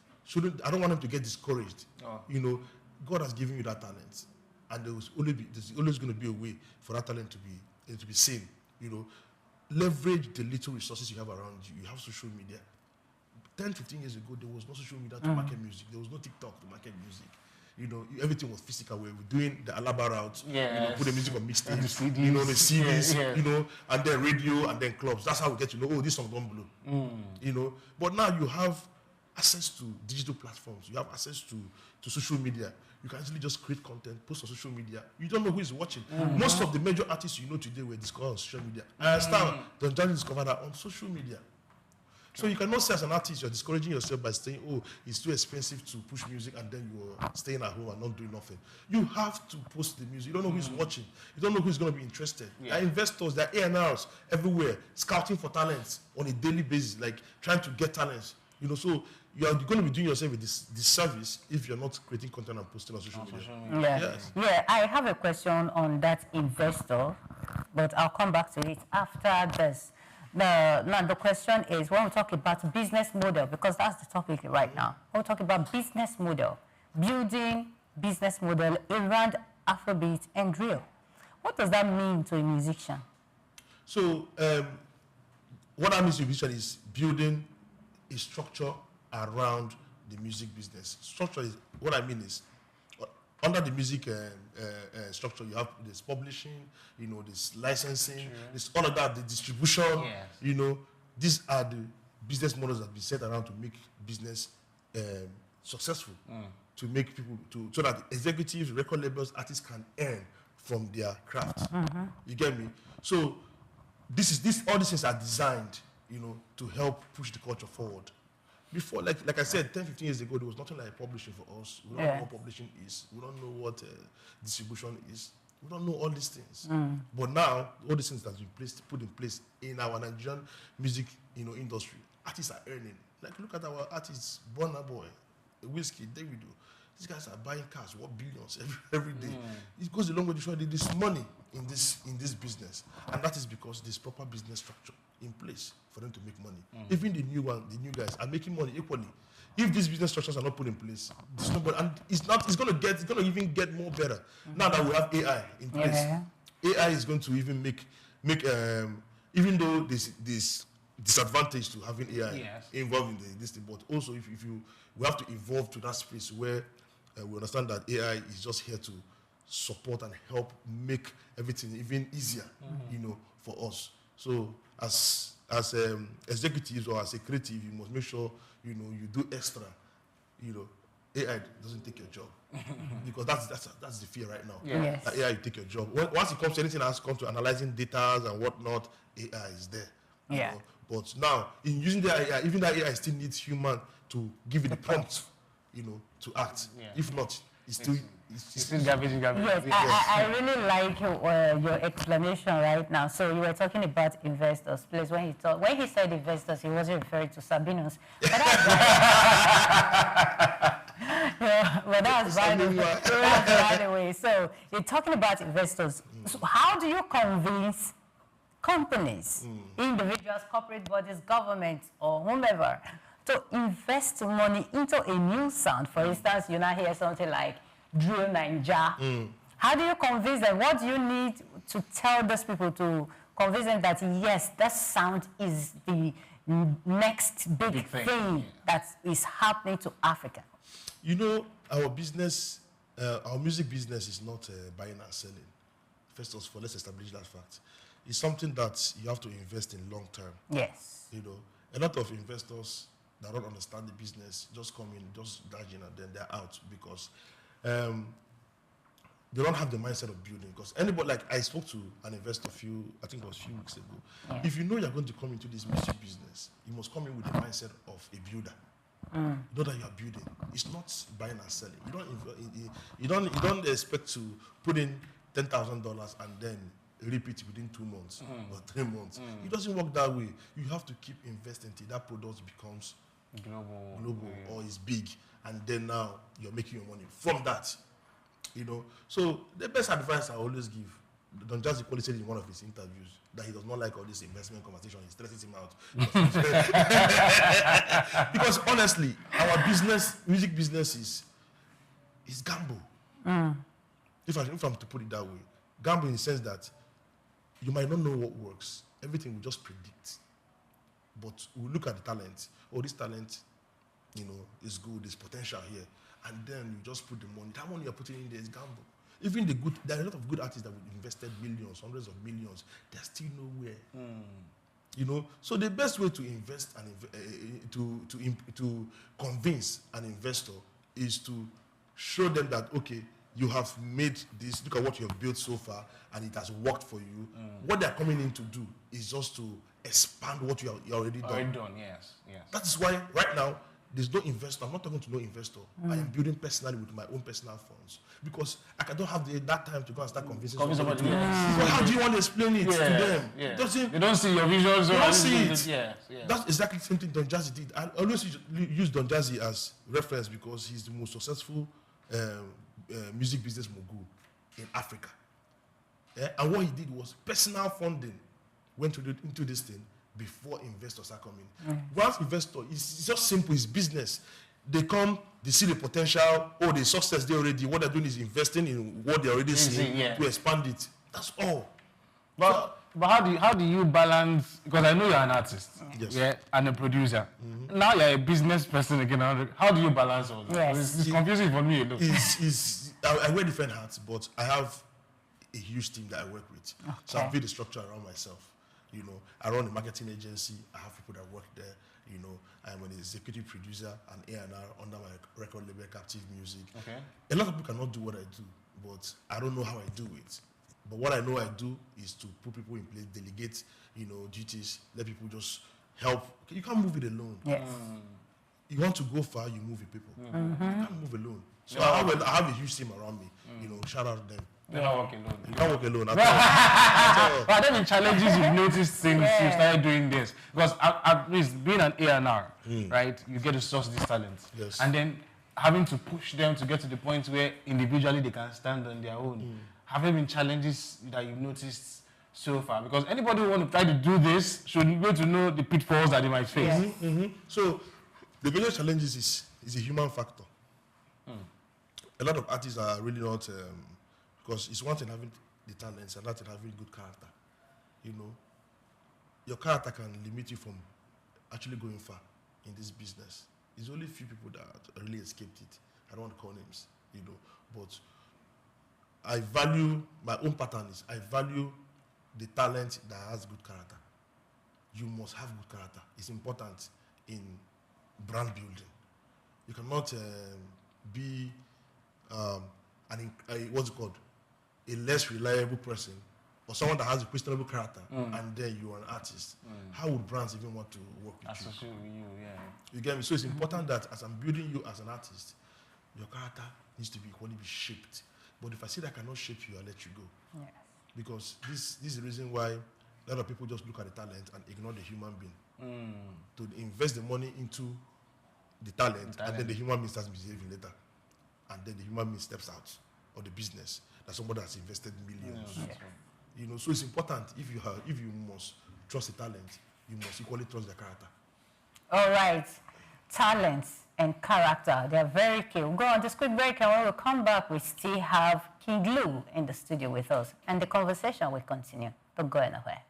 Speaker 6: I don't want them to get discouraged. God has given you that talent, and there's always going to be a way for that talent to be seen. Leverage the little resources you have around you. You have social media. 10, 15 years ago, there was no social media to market music. There was no TikTok to market music. Everything was physical. We were doing the Alaba route. Put the music on mixtapes. The CDs. And then radio, and then clubs. That's how we get to know. Oh, this song don't blow. But now you have access to digital platforms. You have access to social media. You can easily just create content, post on social media. You don't know who is watching. Most of the major artists today were discovered on social media. I understand. They're trying to discover that on social media. So you cannot say as an artist you're discouraging yourself by saying, oh, it's too expensive to push music, and then you're staying at home and not doing nothing. You have to post the music. You don't know who's watching. You don't know who's going to be interested. There are investors, there are A&Rs everywhere, scouting for talents on a daily basis, like trying to get talents. So you're going to be doing yourself a disservice if you're not creating content and posting on social media.
Speaker 10: Yeah, I have a question on that investor, but I'll come back to it after this. Now the question is, when we talk about business model, because that's the topic right now, we'll talk about business model, building business model around Afrobeat and drill. What does that mean to a musician?
Speaker 6: So what that means to a musician is building a structure around the music business. Structure is, what I mean is, under the music structure, you have this publishing, this licensing, this all of that, the distribution. These are the business models that we set around to make business successful, to make people so that executives, record labels, artists can earn from their craft. You get me? So all these things are designed, to help push the culture forward. Before, like I said, 10, 15 years ago, there was nothing like publishing for us. We don't know what publishing is. We don't know what distribution is. We don't know all these things. But now, all these things that we put in place in our Nigerian music, industry, artists are earning. Like, look at our artists, Burna Boy, Whiskey, Davido. These guys are buying cars, what billions every day. It goes a long way to show that there's money in this business, and that is because there's proper business structure in place for them to make money. Even the new guys are making money equally. If these business structures are not put in place, there's nobody, and it's going to even get more better now that we have AI in place. AI is going to even make even though this disadvantage to having AI involved in this thing, but also we have to evolve to that space where we understand that AI is just here to support and help make everything even easier, for us. So as executives or as a creative, you must make sure you do extra. AI doesn't take your job because that's the fear right now. That AI will take your job. Once it comes to anything else, comes to analyzing data and whatnot, AI is there. But now in using the AI, even that AI still needs human to give it the prompt, to act. If not, it's
Speaker 11: It's garbage.
Speaker 10: Yes, I really like your explanation right now. So you were talking about investors. Please, when he said investors, he wasn't referring to Sabinos. But that's but that's by the way. So you're talking about investors. So how do you convince companies, individuals, corporate bodies, governments, or whomever to invest money into a new sound? For instance, you now hear something like Drill Ninja. How do you convince them? What do you need to tell those people to convince them that yes, that sound is the next big thing that is happening to Africa?
Speaker 15: You know, our business, our music business is not buying and selling. First of all, let's establish that fact. It's something that you have to invest in long term.
Speaker 10: Yes.
Speaker 15: You know, a lot of investors that don't understand the business just come in, just dodging, and then they're out because they don't have the mindset of building. Because anybody, like I spoke to an investor a few weeks ago. Yeah. If you know you're going to come into this music business, you must come in with the mindset of a builder. You know that you are building. It's not buying and selling. You don't expect to put in $10,000 and then repeat within 2 months or 3 months. It doesn't work that way. You have to keep investing until that product becomes global or is big, and then now you're making your money from that. You know, so the best advice I always give, Don Jazzy Quali said in one of his interviews that he does not like all this investment conversation. It stresses him out. Because honestly, our business, music business is gamble. If I'm to put it that way, gamble in the sense that you might not know what works. Everything we just predict. But we look at the talent. Oh, this talent, you know, is good. There's potential here. And then you just put the money. That money you're putting in there is gamble. Even there are a lot of good artists that have invested millions, hundreds of millions. They're still nowhere. You know, so the best way to invest and to convince an investor is to show them that, okay, you have made this, look at what you have built so far, and it has worked for you. What they're coming in to do is just to expand what you already done.
Speaker 11: Yes.
Speaker 15: That is why right now, there's no investor. I'm not talking to no investor. I am building personally with my own personal funds because I don't have that time to go and start convincing somebody. Because how do you want to explain it to them?
Speaker 11: They don't see your vision.
Speaker 15: They don't see it. That's exactly the same thing Don Jazzy did. I always use Don Jazzy as reference because he's the most successful music business mogul in Africa. And what he did was personal funding went into this thing before investors are coming. Once investor, it's just simple, it's business. They come, they see the potential, the success they already, what they're doing is investing in what they're already seeing to expand it. That's all.
Speaker 11: But how do you balance, because I know you're an artist, and a producer. Now you're a business person again. How do you balance all that? It's confusing for me.
Speaker 15: I wear different hats, but I have a huge team that I work with. So I've built a structure around myself. You know, I run a marketing agency. I have people that work there. You know, I'm an executive producer and A&R under my record label, Captive Music. A lot of people cannot do what I do, but I don't know how I do it. But what I know I do is to put people in place, delegate, you know, duties, let people just help. You can't move it alone. You want to go far, you move with people. You can't move alone. So I have a huge team around me. You know, shout out to them.
Speaker 11: Never work alone.
Speaker 15: You can't work alone.
Speaker 11: But are there any challenges you've noticed since you started doing this? Because at least being an A&R, right, you get to source these talents. And then having to push them to get to the point where individually they can stand on their own. Have there been challenges that you've noticed so far? Because anybody who wants to try to do this should be able to know the pitfalls that they might face.
Speaker 15: So the biggest challenge is a human factor. A lot of artists are really not... because it's one thing having the talents and another thing having good character. You know, your character can limit you from actually going far in this business. There's only a few people that really escaped it. I don't want to call names, you know, but I value my own pattern is I value the talent that has good character. You must have good character. It's important in brand building. You cannot be what's it called? A less reliable person or someone that has a questionable character and then you're an artist. How would brands even want to work with you?
Speaker 11: Associate with you,
Speaker 15: You get me? So it's important that as I'm building you as an artist, your character needs to be equally be shaped. But if I see that I cannot shape you, I'll let you go.
Speaker 10: Yes.
Speaker 15: Because this is the reason why a lot of people just look at the talent and ignore the human being. To invest the money into the talent, and then the human being starts misbehaving later. And then the human being steps out of the business that somebody has invested millions. You know, so it's important if you must trust the talent, you must equally trust the character.
Speaker 10: All right. Talent and character, they're very key. We'll go on this quick break, and when we come back, we still have King Lou in the studio with us, and the conversation will continue. Don't go anywhere.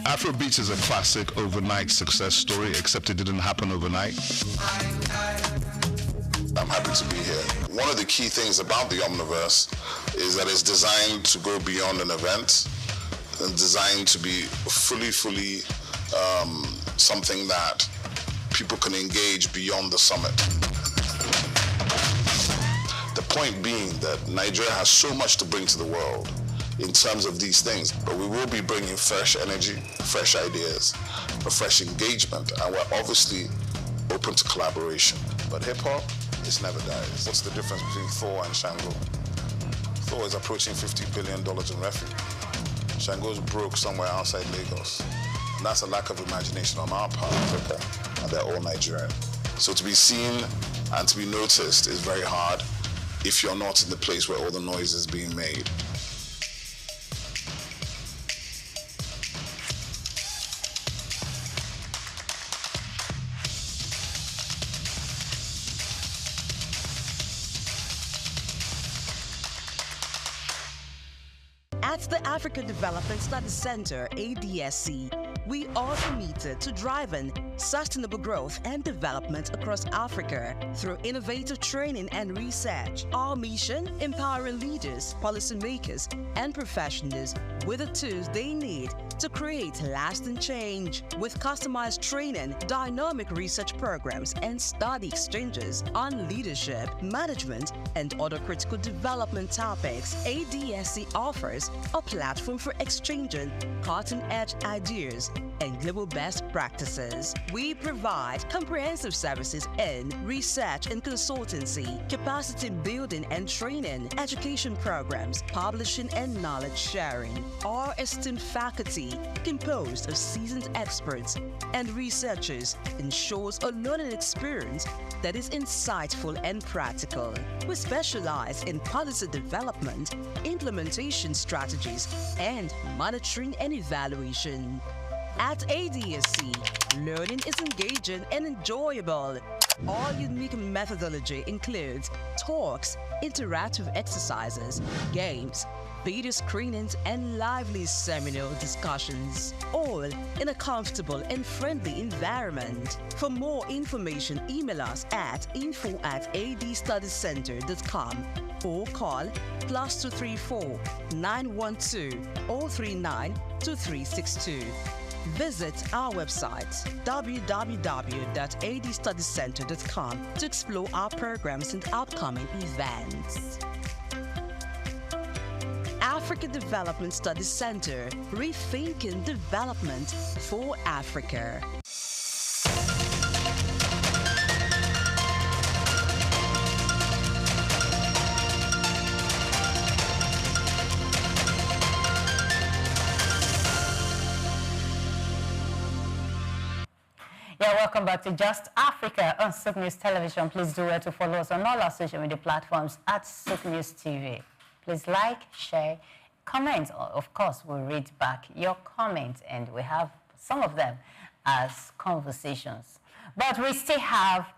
Speaker 12: Afrobeats is a classic overnight success story, except it didn't happen overnight.
Speaker 13: I'm happy to be here. One of the key things about the Omniverse is that it's designed to go beyond an event and designed to be fully something that people can engage beyond the summit. The point being that Nigeria has so much to bring to the world in terms of these things, but we will be bringing fresh energy, fresh ideas, a fresh engagement, and we're obviously open to collaboration. But hip-hop, it's never dies. What's the difference between Thor and Shango? Thor is approaching $50 billion in revenue. Shango's broke somewhere outside Lagos. And that's a lack of imagination on our part, Africa, and they're all Nigerian. So to be seen and to be noticed is very hard if you're not in the place where all the noise is being made.
Speaker 14: At the Africa Development Studies Center, ADSC, we are committed to driving sustainable growth and development across Africa through innovative training and research. Our mission, empowering leaders, policymakers, and professionals with the tools they need to create lasting change. With customized training, dynamic research programs, and study exchanges on leadership, management, and other critical development topics, ADSC offers a platform for exchanging cutting-edge ideas and global best practices. We provide comprehensive services in research and consultancy, capacity building and training, education programs, publishing and knowledge sharing. Our esteemed faculty, composed of seasoned experts and researchers, ensures a learning experience that is insightful and practical. We specialize in policy development, implementation strategies, and monitoring and evaluation. At ADSC, learning is engaging and enjoyable. Our unique methodology includes talks, interactive exercises, games, video screenings, and lively seminar discussions, all in a comfortable and friendly environment. For more information, email us at info@adstudiescenter.com or call +234 912 039 2362. Visit our website, www.adstudiescenter.com, to explore our programs and upcoming events. Africa Development Studies Center, rethinking development for Africa.
Speaker 10: Yeah, welcome back to Just Africa on Sook News Television. Please do well to follow us on all our social media platforms at Sook News TV. Please like, share, comment. Of course, we'll read back your comments, and we have some of them as conversations. But we still have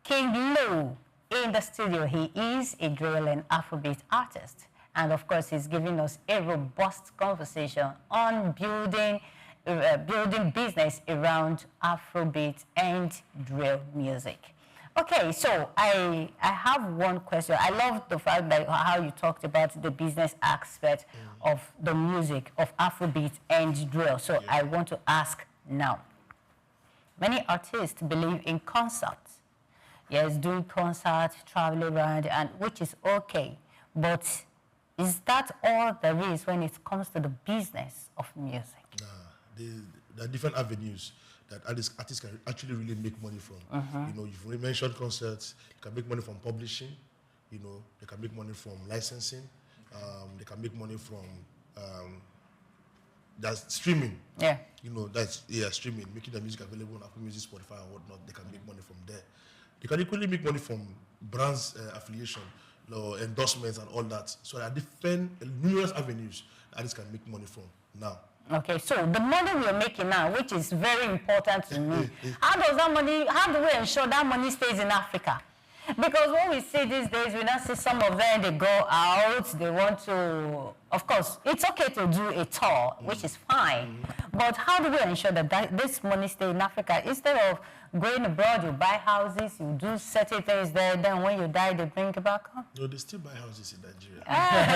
Speaker 10: King Lou in the studio. He is a drill and Afrobeat artist. And of course, he's giving us a robust conversation on building business around Afrobeat and drill music. Okay, so I have one question. I love the fact that how you talked about the business aspect of the music of Afrobeat and drill. So I want to ask now. Many artists believe in concepts. yes, doing concerts, traveling around, and which is okay. But is that all there is when it comes to the business of music?
Speaker 15: There are different avenues that artists can actually really make money from. You know, you've mentioned concerts. You can make money from publishing. You know, they can make money from licensing. They can make money from that's streaming.
Speaker 10: Yeah.
Speaker 15: You know, that's streaming, making the music available on Apple Music, Spotify, and whatnot. They can make money from there. They can equally make money from brands affiliation, endorsements, and all that. So there are different, numerous avenues that artists can make money from now.
Speaker 10: Okay, so the money we are making now, which is very important to me, how do we ensure that money stays in Africa? Because what we see these days, we now see some of them, they go out, they want to, of course, it's okay to do a tour, which is fine. But how do we ensure that this money stays in Africa? Instead of going abroad, you buy houses, you do certain things there, then when you die, they bring you back home?
Speaker 15: No, they still buy houses in Nigeria.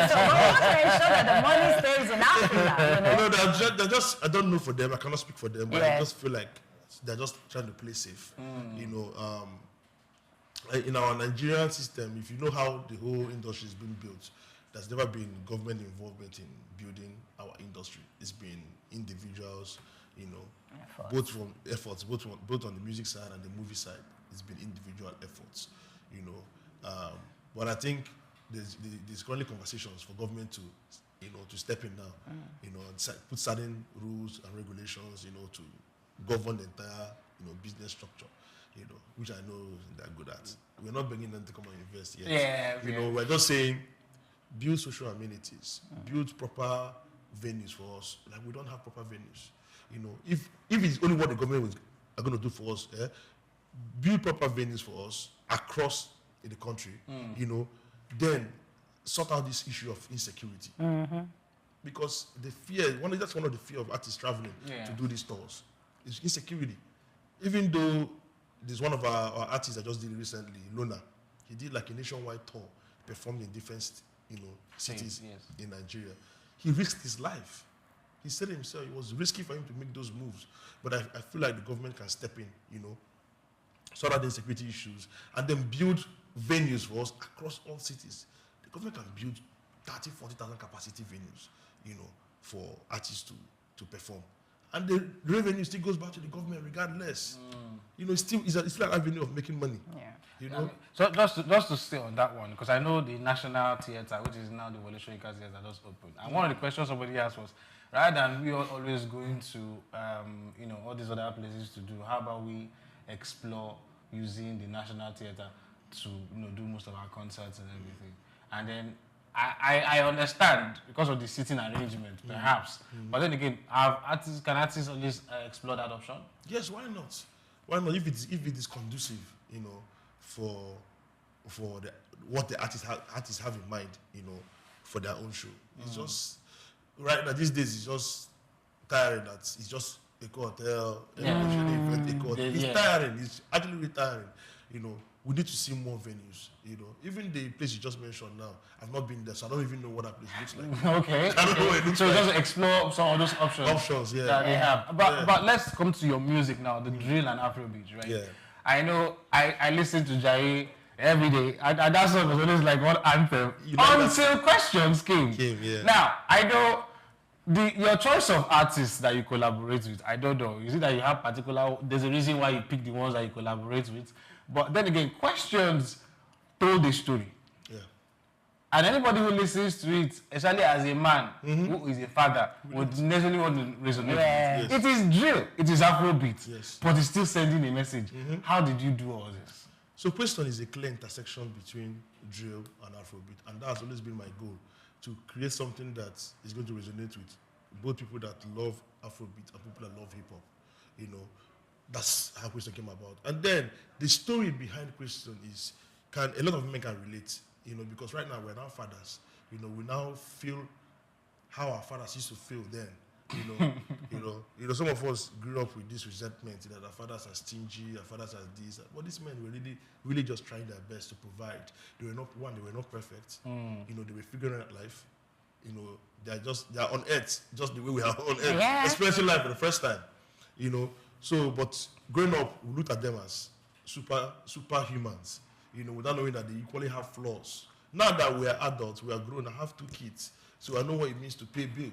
Speaker 10: So we want to ensure that the money stays in Africa, you know?
Speaker 15: No, they're just, I don't know for them, I cannot speak for them, but I just feel like they're just trying to play safe. You know, in our Nigerian system, if you know how the whole industry has been built, there's never been government involvement in building our industry. It's been individuals, you know, both on the music side and the movie side. It's been individual efforts, you know. But I think there's currently conversations for government to, you know, to step in now, you know, and put certain rules and regulations, you know, to govern the entire, you know, business structure. You know, which I know they're good at. We're not bringing them to come and invest yet. You know, we're just saying, build social amenities, build proper venues for us. Like, we don't have proper venues. You know, if it's only what the government are going to do for us, build proper venues for us across the country. You know, then sort out this issue of insecurity. Because the fear, that's one of the fear of artists traveling to do these tours. It's insecurity. Even though there's one of our artists I just did recently, Lona. He did like a nationwide tour, performed in different, you know, cities in Nigeria. He risked his life. He said himself it was risky for him to make those moves. But I feel like the government can step in, you know, sort out the insecurity issues, and then build venues for us across all cities. The government can build 30,000, 40,000 capacity venues, you know, for artists to perform. And the revenue still goes back to the government regardless. You know, it's still an avenue of making money. You know?
Speaker 11: So just to stay on that one, because I know the National Theatre, which is now the Wole Soyinka Theatre, just opened. And one of the questions somebody asked was, rather than we are always going to, you know, all these other places to do, how about we explore using the National Theatre to, you know, do most of our concerts and everything? And then I understand because of the seating arrangement, perhaps. But then again, can artists always explore that option?
Speaker 15: Yes, why not? Why not? If it is conducive, you know, for what the artists have in mind, you know, for their own show. It's just right now these days it's just tiring. That it's just a hotel, It's tiring. It's actually really tiring, you know. We need to see more venues, you know. Even the place you just mentioned now, I've not been there, so I don't even know what that place looks like.
Speaker 11: Okay.
Speaker 15: I don't know what it looks
Speaker 11: so
Speaker 15: like.
Speaker 11: just explore some of those options. That they have. But let's come to your music now, the drill and Afrobeats, right?
Speaker 15: Yeah.
Speaker 11: I know I listen to Jai every day, and that song was always like one anthem until questions came. Now, I know your choice of artists that you collaborate with, I don't know. Is it that you have there's a reason why you pick the ones that you collaborate with? But then again, questions told the story. Yeah. And anybody who listens to it, especially as a man who is a father, would necessarily want to resonate with it.
Speaker 15: Yes.
Speaker 11: It is drill, it is Afrobeat, but it's still sending a message. How did you do all this?
Speaker 15: So Question is a clear intersection between drill and Afrobeat, and that has always been my goal, to create something that is going to resonate with both people that love Afrobeat and people that love hip-hop, you know. That's how Question came about. And then the story behind Question is, a lot of men can relate, you know, because right now we're now fathers. You know, we now feel how our fathers used to feel then. You know, some of us grew up with this resentment that our fathers are stingy, our fathers are this. But these men were really just trying their best to provide. They were not perfect. You know, they were figuring out life. You know, they are on earth, just the way we are on earth, experiencing life for the first time. You know. So, but growing up, we looked at them as superhumans, you know, without knowing that they equally have flaws. Now that we are adults, we are grown, I have 2 kids, so I know what it means to pay bills.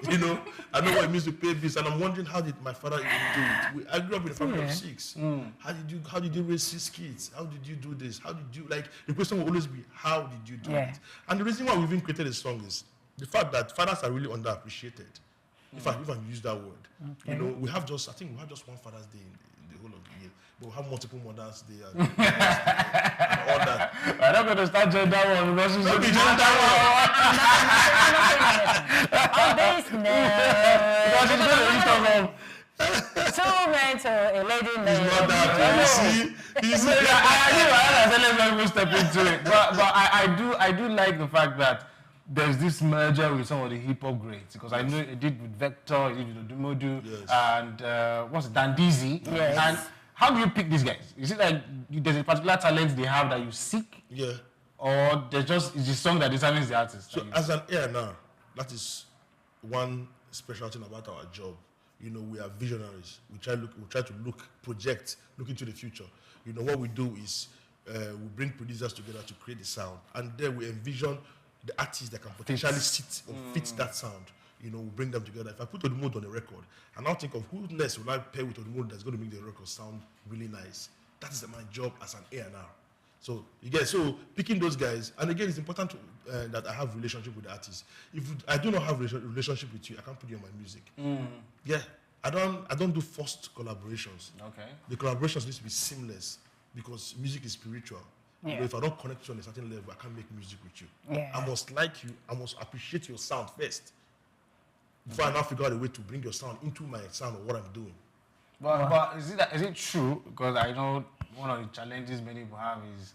Speaker 15: You know, I know what it means to pay bills, and I'm wondering, how did my father even do it? I grew up in a family of 6. How did you raise 6 kids? How did you do this? How did you, like, the question will always be, how did you do it? And the reason why we even created a song is the fact that fathers are really underappreciated. If I use that word, you know, I think we have just one Father's Day in the whole of the year, but we have multiple Mother's Day and all that.
Speaker 11: I'm not going to start doing that one because it's not
Speaker 10: Two men to a lady.
Speaker 15: It's not that. You see,
Speaker 11: I will step into it, but I do like the fact that there's this merger with some of the hip hop greats, because I know it did with Vector, it did with Odumodu, and what's it, Dandizi.
Speaker 10: Yes.
Speaker 11: And how do you pick these guys? Is it like there's a particular talent they have that you seek?
Speaker 15: Yeah.
Speaker 11: Or it's the song that determines the artist?
Speaker 15: So as an A&R, that is one special thing about our job. You know, we are visionaries. We try to project, look into the future. You know, what we do is we bring producers together to create the sound, and then we envision the artists that can potentially sit or fit that sound. You know, we bring them together. If I put Odumodu on a record, and I'll think of who next will I pair with Odumodu that's going to make the record sound really nice. That is my job as an A&R. So you get, so picking those guys, and again, it's important that I have relationship with the artists. If I do not have relationship with you, I can't put you on my music. Yeah, I don't do forced collaborations.
Speaker 11: Okay.
Speaker 15: The collaborations need to be seamless, because music is spiritual.
Speaker 10: Yeah.
Speaker 15: You know, if I don't connect you on a certain level, I can't make music with you.
Speaker 10: Yeah.
Speaker 15: I must like you. I must appreciate your sound first, before I now figure out a way to bring your sound into my sound or what I'm doing.
Speaker 11: But is it true? Because I know one of the challenges many people have is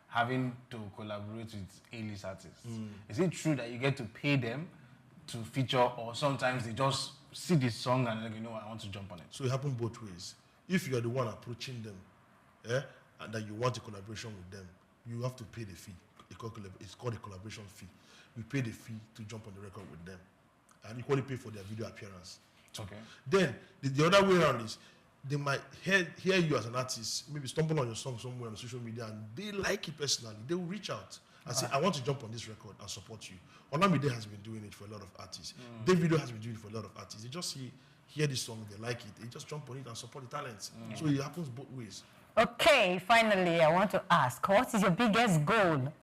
Speaker 11: having to collaborate with A-list artists. Is it true that you get to pay them to feature, or sometimes they just see the song and like, you know what, I want to jump on it?
Speaker 15: So it happens both ways. If you are the one approaching them, and that you want a collaboration with them, you have to pay the fee. It's called a collaboration fee. You pay the fee to jump on the record with them, and equally pay for their video appearance.
Speaker 11: Okay.
Speaker 15: Then the other way around is, they might hear you as an artist, maybe stumble on your song somewhere on social media, and they like it personally. They will reach out and say, I want to jump on this record and support you. Olamide has been doing it for a lot of artists. Davido has been doing it for a lot of artists. They just hear this song, they like it, they just jump on it and support the talents. So it happens both ways.
Speaker 10: Okay, finally, I want to ask, what is your biggest goal